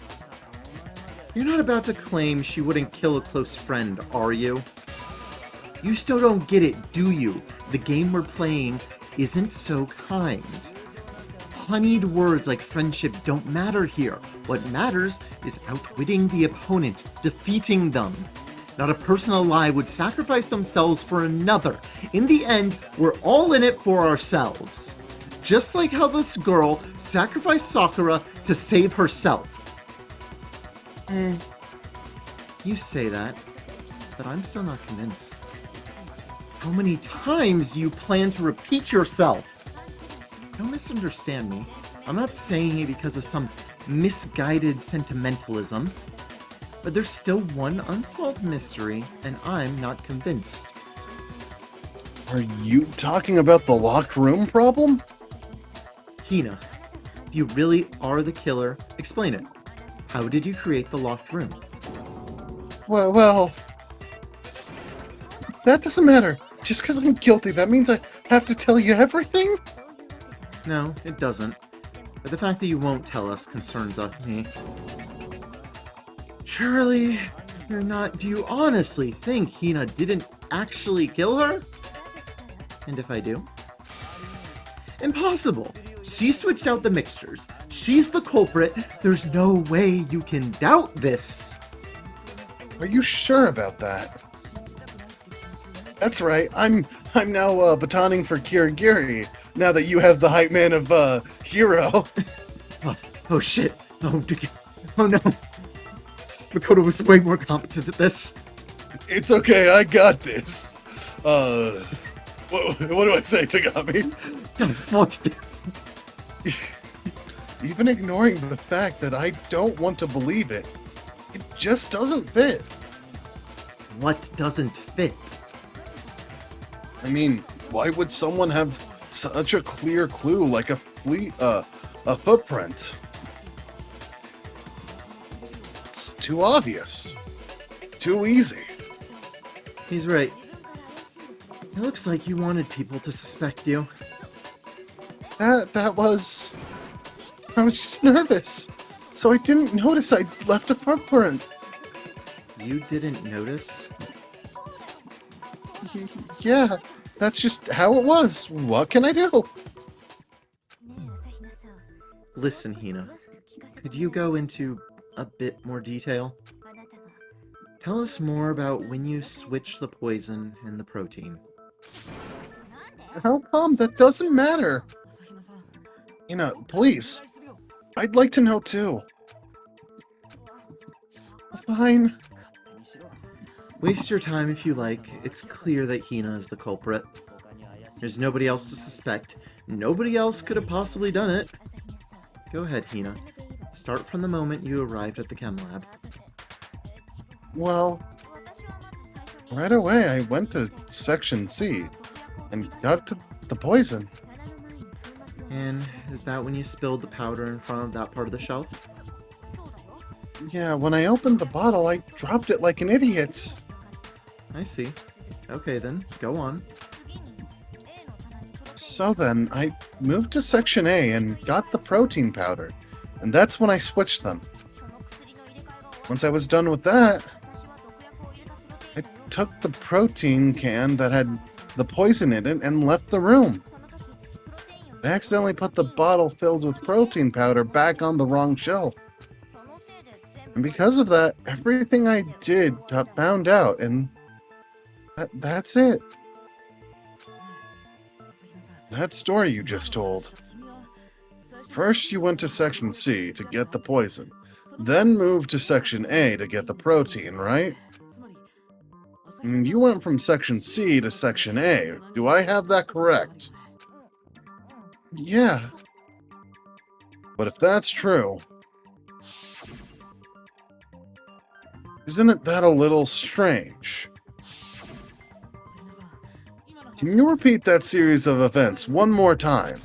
You're not about to claim she wouldn't kill a close friend, are you? You still don't get it, do you? The game we're playing isn't so kind. Honeyed words like friendship don't matter here. What matters is outwitting the opponent, defeating them. Not a person alive would sacrifice themselves for another. In the end, we're all in it for ourselves. Just like how this girl sacrificed Sakura to save herself. You say that, but I'm still not convinced. How many times do you plan to repeat yourself? Don't misunderstand me. I'm not saying it because of some misguided sentimentalism. But there's still one unsolved mystery, and I'm not convinced. Are you talking about the locked room problem? Hina, if you really are the killer, explain it. How did you create the locked room? Well, that doesn't matter. Just because I'm guilty, that means I have to tell you everything? No, it doesn't. But the fact that you won't tell us concerns me. Surely, you're not... Do you honestly think Hina didn't actually kill her? And if I do? Impossible! She switched out the mixtures. She's the culprit. There's no way you can doubt this. Are you sure about that? That's right. I'm now batoning for Kirigiri, now that you have the hype man of Hero. Oh shit. Oh no. Makoto was way more competent at this. It's okay, I got this. What do I say, Tagami? God, fuck. Even ignoring the fact that I don't want to believe it, it just doesn't fit. What doesn't fit? I mean, why would someone have such a clear clue like a footprint? It's too obvious. Too easy. He's right. It looks like you wanted people to suspect you. I was just nervous. So I didn't notice I'd left a footprint. You didn't notice? Yeah, that's just how it was. What can I do? Listen, Hina. Could you go into a bit more detail? Tell us more about when you switched the poison and the protein. How come? That doesn't matter. Please. I'd like to know too. Fine. Waste your time if you like. It's clear that Hina is the culprit. There's nobody else to suspect. Nobody else could have possibly done it. Go ahead, Hina. Start from the moment you arrived at the chem lab. Well, right away I went to Section C and got to the poison. And is that when you spilled the powder in front of that part of the shelf? Yeah, when I opened the bottle, I dropped it like an idiot. I see. Okay then, go on. So then, I moved to Section A and got the protein powder, and that's when I switched them. Once I was done with that, I took the protein can that had the poison in it and left the room. I accidentally put the bottle filled with protein powder back on the wrong shelf. And because of that, everything I did got found out, and that's it. That story you just told. First, you went to Section C to get the poison, then moved to Section A to get the protein, right? And you went from Section C to Section A. Do I have that correct? Yeah. But if that's true, isn't it that a little strange? Can you repeat that series of events one more time?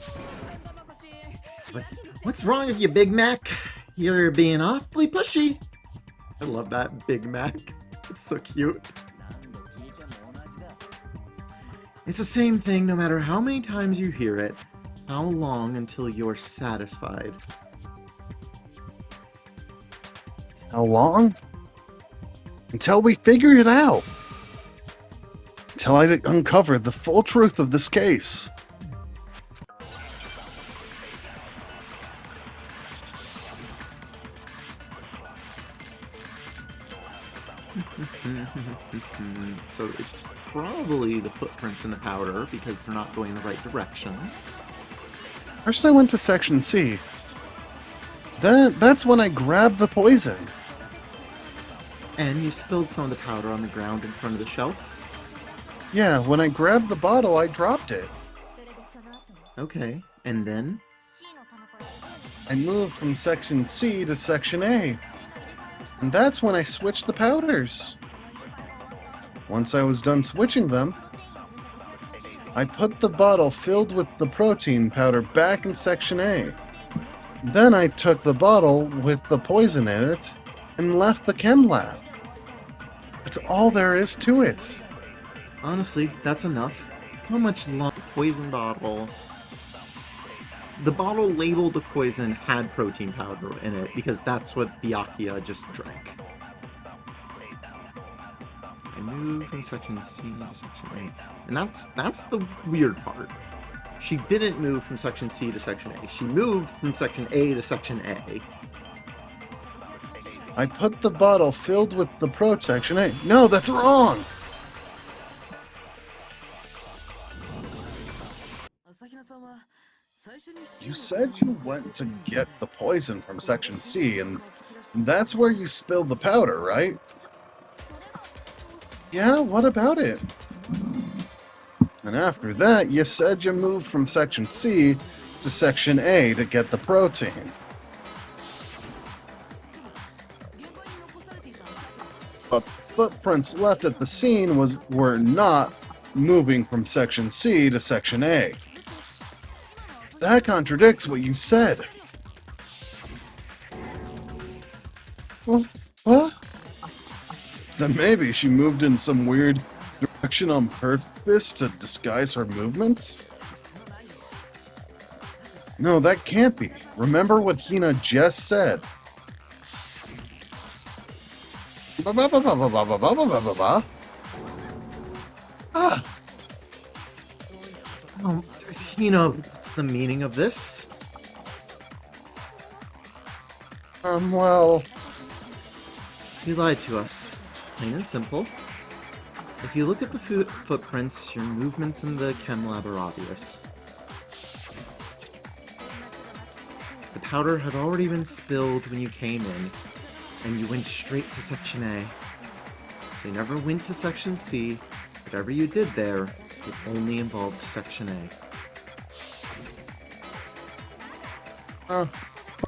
What's wrong with you, Big Mac? You're being awfully pushy. I love that, Big Mac. It's so cute. It's the same thing no matter how many times you hear it. How long until you're satisfied? How long? Until we figure it out. Until I uncover the full truth of this case. So it's probably the footprints in the powder because they're not going in the right directions. First I went to Section C. That's when I grabbed the poison. And you spilled some of the powder on the ground in front of the shelf? Yeah, when I grabbed the bottle, I dropped it. Okay, and then? I moved from Section C to Section A. And that's when I switched the powders. Once I was done switching them, I put the bottle filled with the protein powder back in Section A. Then I took the bottle with the poison in it and left the chem lab. That's all there is to it. Honestly, that's enough. How much long poison bottle? The bottle labeled the poison had protein powder in it because that's what Byakuya just drank. I moved from Section C to Section A. And that's the weird part. She didn't move from Section C to Section A. She moved from Section A to Section A. I put the bottle filled with the Section A. No, that's wrong! You said you went to get the poison from Section C, and that's where you spilled the powder, right? Yeah, what about it? And after that, you said you moved from Section C to Section A to get the protein. But the footprints left at the scene were not moving from Section C to Section A. That contradicts what you said. Well, what? Then maybe she moved in some weird direction on purpose to disguise her movements? No, that can't be. Remember what Hina just said. Ah! What's the meaning of this? Well... You lied to us. Plain and simple. If you look at the footprints, your movements in the chem lab are obvious. The powder had already been spilled when you came in, and you went straight to Section A. So you never went to Section C. Whatever you did there, it only involved Section A.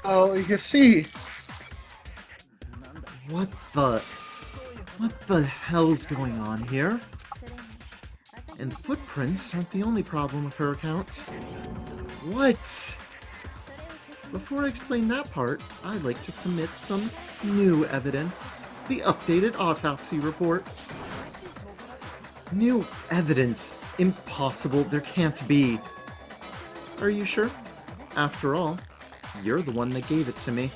Well, you see... What the hell's going on here? And the footprints aren't the only problem with her account. What? Before I explain that part, I'd like to submit some new evidence. The updated autopsy report. New evidence? Impossible. There can't be. Are you sure? After all, you're the one that gave it to me.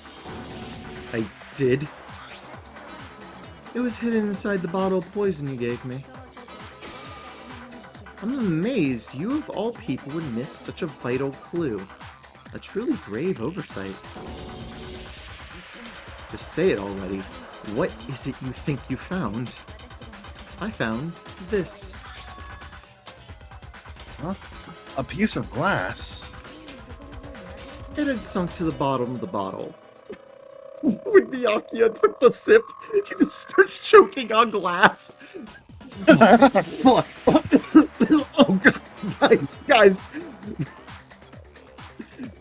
I did? It was hidden inside the bottle of poison you gave me. I'm amazed you of all people would miss such a vital clue. A truly grave oversight. Just say it already. What is it you think you found? I found this. Huh? A piece of glass? It had sunk to the bottom of the bottle. When Byakuya took the sip, he just starts choking on glass. Fuck. Oh god, guys.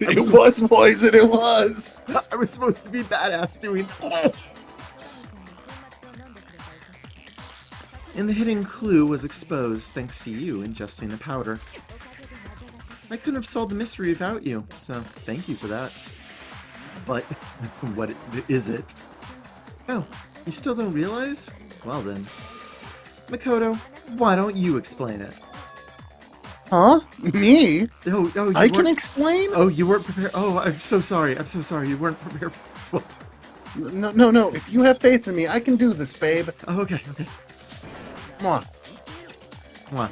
It was poison, it was! I was supposed to be badass doing that. And the hidden clue was exposed thanks to you ingesting the powder. I couldn't have solved the mystery without you, so thank you for that. But what is it? Oh, you still don't realize? Well then. Makoto, why don't you explain it? Huh? Me? Oh, I can explain? Oh, you weren't prepared. Oh, I'm so sorry. I'm so sorry. You weren't prepared for this one. No. If you have faith in me, I can do this, babe. Oh, okay. Come on. Come on.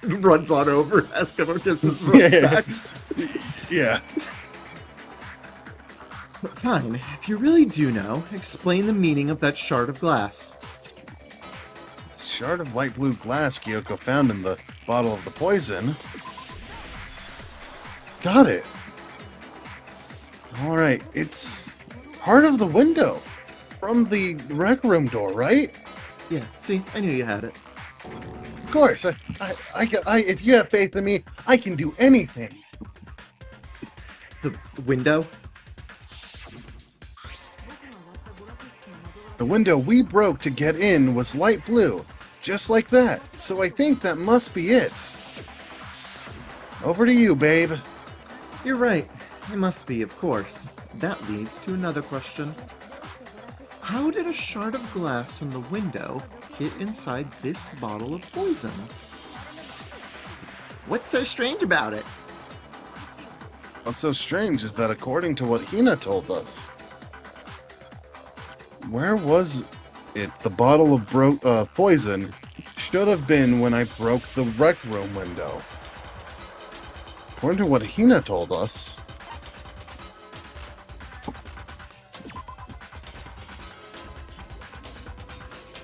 Runs on over. Eskimo kisses back. Yeah. Fine. If you really do know, explain the meaning of that shard of glass. The shard of light blue glass Kyoko found in the bottle of the poison. Got it. Alright, it's part of the window from the rec room door, right? Yeah, see, I knew you had it. Of course. If you have faith in me, I can do anything. The window? The window we broke to get in was light blue, just like that, so I think that must be it. Over to you, babe. You're right. It must be, of course. That leads to another question. How did a shard of glass from the window get inside this bottle of poison? What's so strange about it? What's so strange is that according to what Hina told us, where was it? The bottle of poison should have been when I broke the rec room window. According to what Hina told us,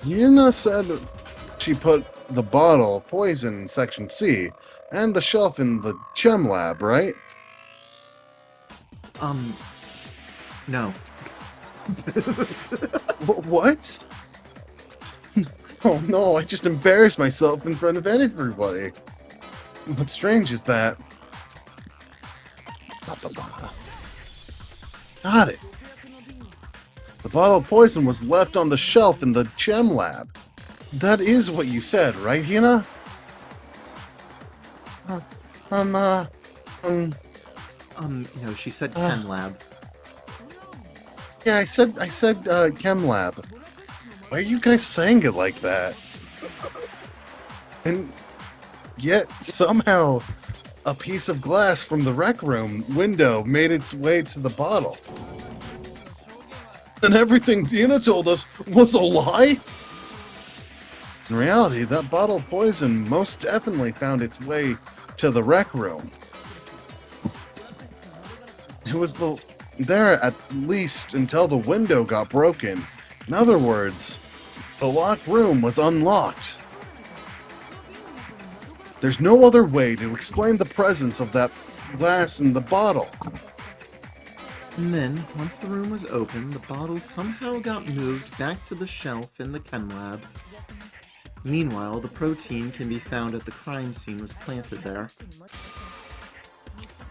Hina said she put the bottle of poison in section C and the shelf in the chem lab, right? No. What? Oh no, I just embarrassed myself in front of everybody. What's strange is that... Got it. The bottle of poison was left on the shelf in the chem lab. That is what you said, right, Hina? No, she said chem lab. Yeah, I said chem lab. Why are you guys saying it like that? And yet somehow a piece of glass from the rec room window made its way to the bottle. And everything Hina told us was a lie? In reality, that bottle of poison most definitely found its way to the rec room. It was there at least until the window got broken. In other words, the locked room was unlocked. There's no other way to explain the presence of that glass in the bottle. And then, once the room was open, the bottle somehow got moved back to the shelf in the chem lab. Meanwhile, the protein can be found at the crime scene was planted there.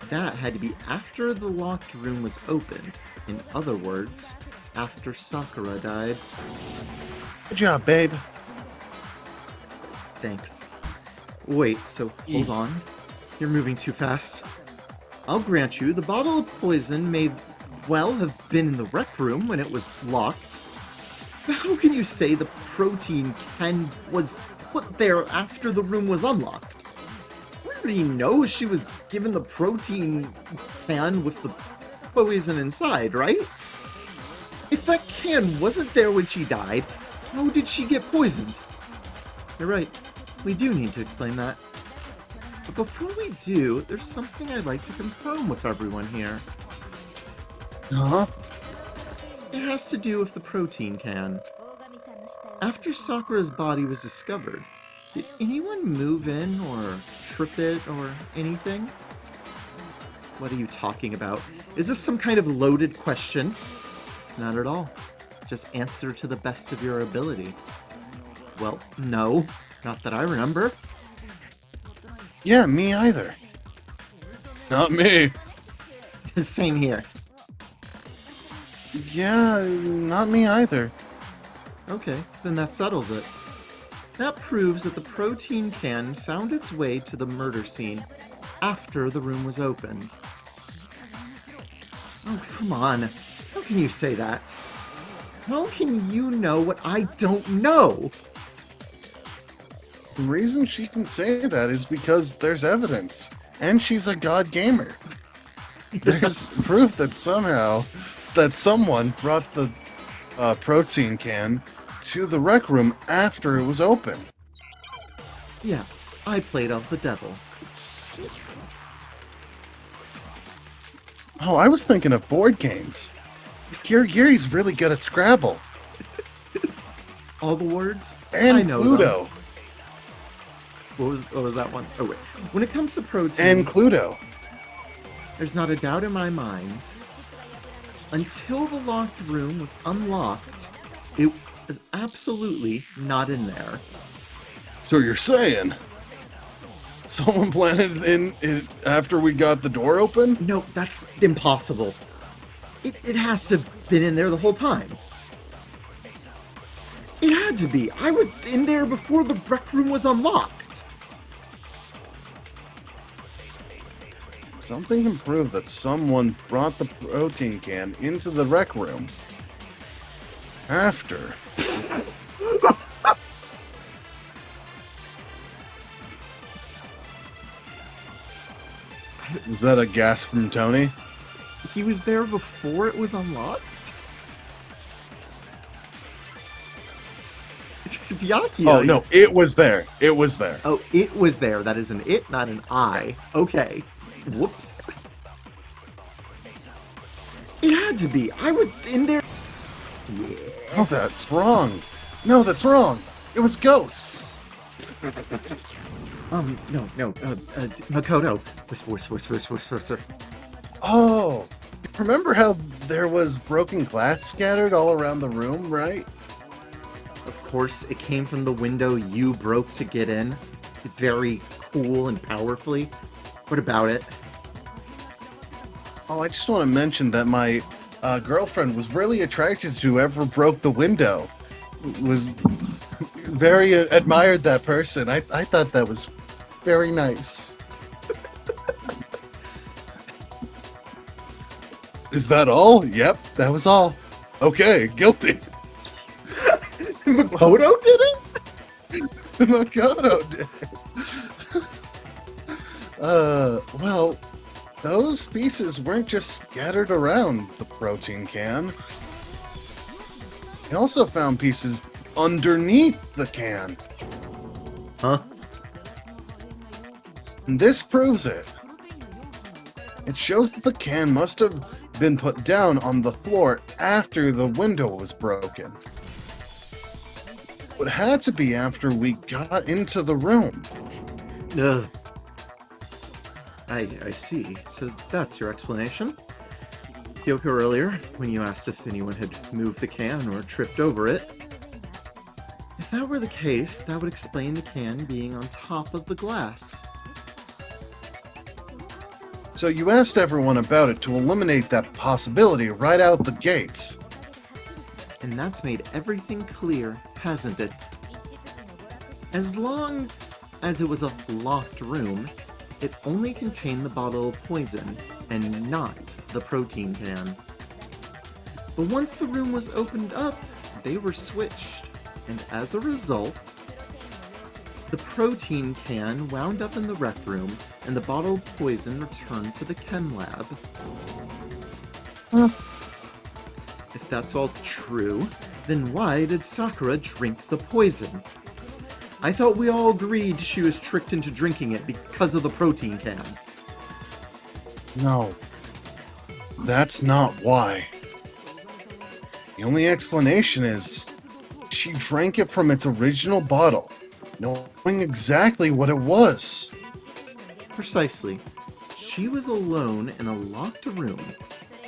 That had to be after the locked room was opened. In other words, after Sakura died. Good job, babe. Thanks. Wait, so hold on. You're moving too fast. I'll grant you, the bottle of poison may well have been in the rec room when it was locked. But how can you say the protein was put there after the room was unlocked? already knows she was given the protein can with the poison inside, right? If that can wasn't there when she died, how did she get poisoned? You're right. We do need to explain that. But before we do, there's something I'd like to confirm with everyone here. Huh? It has to do with the protein can. After Sakura's body was discovered, did anyone move in or trip it or anything? What are you talking about? Is this some kind of loaded question? Not at all. Just answer to the best of your ability. Well, no. Not that I remember. Yeah, me either. Not me. Same here. Yeah, not me either. Okay, then that settles it. That proves that the protein can found its way to the murder scene after the room was opened. Oh, come on. How can you say that? How can you know what I don't know? The reason she can say that is because there's evidence. And she's a god gamer. There's proof that someone brought the protein can to the rec room after it was open. Yeah, I played off the devil. Oh, I was thinking of board games. Yuri's really good at Scrabble. All the words? And I know Cluedo. them. What was that one? Oh, wait. When it comes to protein... And Cluedo. There's not a doubt in my mind. Until the locked room was unlocked, it was absolutely not in there. So you're saying someone planted in it after we got the door open? No, that's impossible. It has to have been in there the whole time. It had to be. I was in there before the rec room was unlocked. Something can prove that someone brought the protein can into the rec room after. Was that a gasp from Tony? He was there before it was unlocked? Byakuya. Oh, no, it was there. It was there. Oh, it was there. That is an it, not an I. Okay. Whoops. It had to be. I was in there. Yeah. Oh, that's wrong. No, that's wrong. It was ghosts. No. Makoto. Whisper. Oh, remember how there was broken glass scattered all around the room, right? Of course, it came from the window you broke to get in. Very cool and powerfully. What about it? Oh, I just want to mention that my girlfriend was really attracted to whoever broke the window. Was very admired that person. I thought that was very nice. Is that all? Yep, that was all. Okay, guilty. Makoto did it? Makoto did. Well, those pieces weren't just scattered around the protein can. He also found pieces underneath the can. Huh? And this proves it. It shows that the can must have been put down on the floor after the window was broken. It had to be after we got into the room. Ugh. I see. So that's your explanation? Kyoko, earlier, when you asked if anyone had moved the can or tripped over it. If that were the case, that would explain the can being on top of the glass. So you asked everyone about it to eliminate that possibility right out the gates. And that's made everything clear, hasn't it? As long as it was a locked room, it only contained the bottle of poison and not the protein can. But once the room was opened up, they were switched, and as a result, The protein can wound up in the rec room, and the bottle of poison returned to the chem lab. Huh. If that's all true, then why did Sakura drink the poison? I thought we all agreed she was tricked into drinking it because of the protein can. No, that's not why. The only explanation is she drank it from its original bottle, knowing exactly what it was. Precisely. She was alone in a locked room.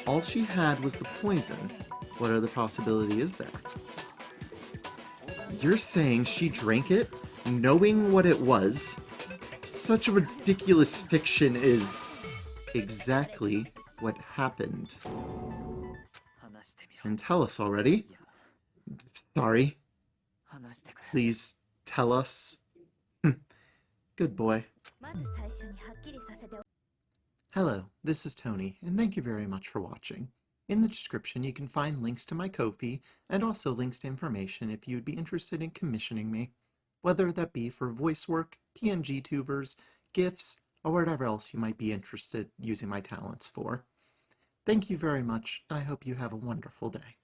All she had was the poison. What other possibility is there? You're saying she drank it, knowing what it was? Such a ridiculous fiction is exactly what happened. And tell us already. Sorry. Please tell us. Good boy. Hello, this is Tony, and thank you very much for watching. In the description you can find links to my Ko-fi, and also links to information if you would be interested in commissioning me, whether that be for voice work, PNG tubers, GIFs, or whatever else you might be interested using my talents for. Thank you very much, and I hope you have a wonderful day.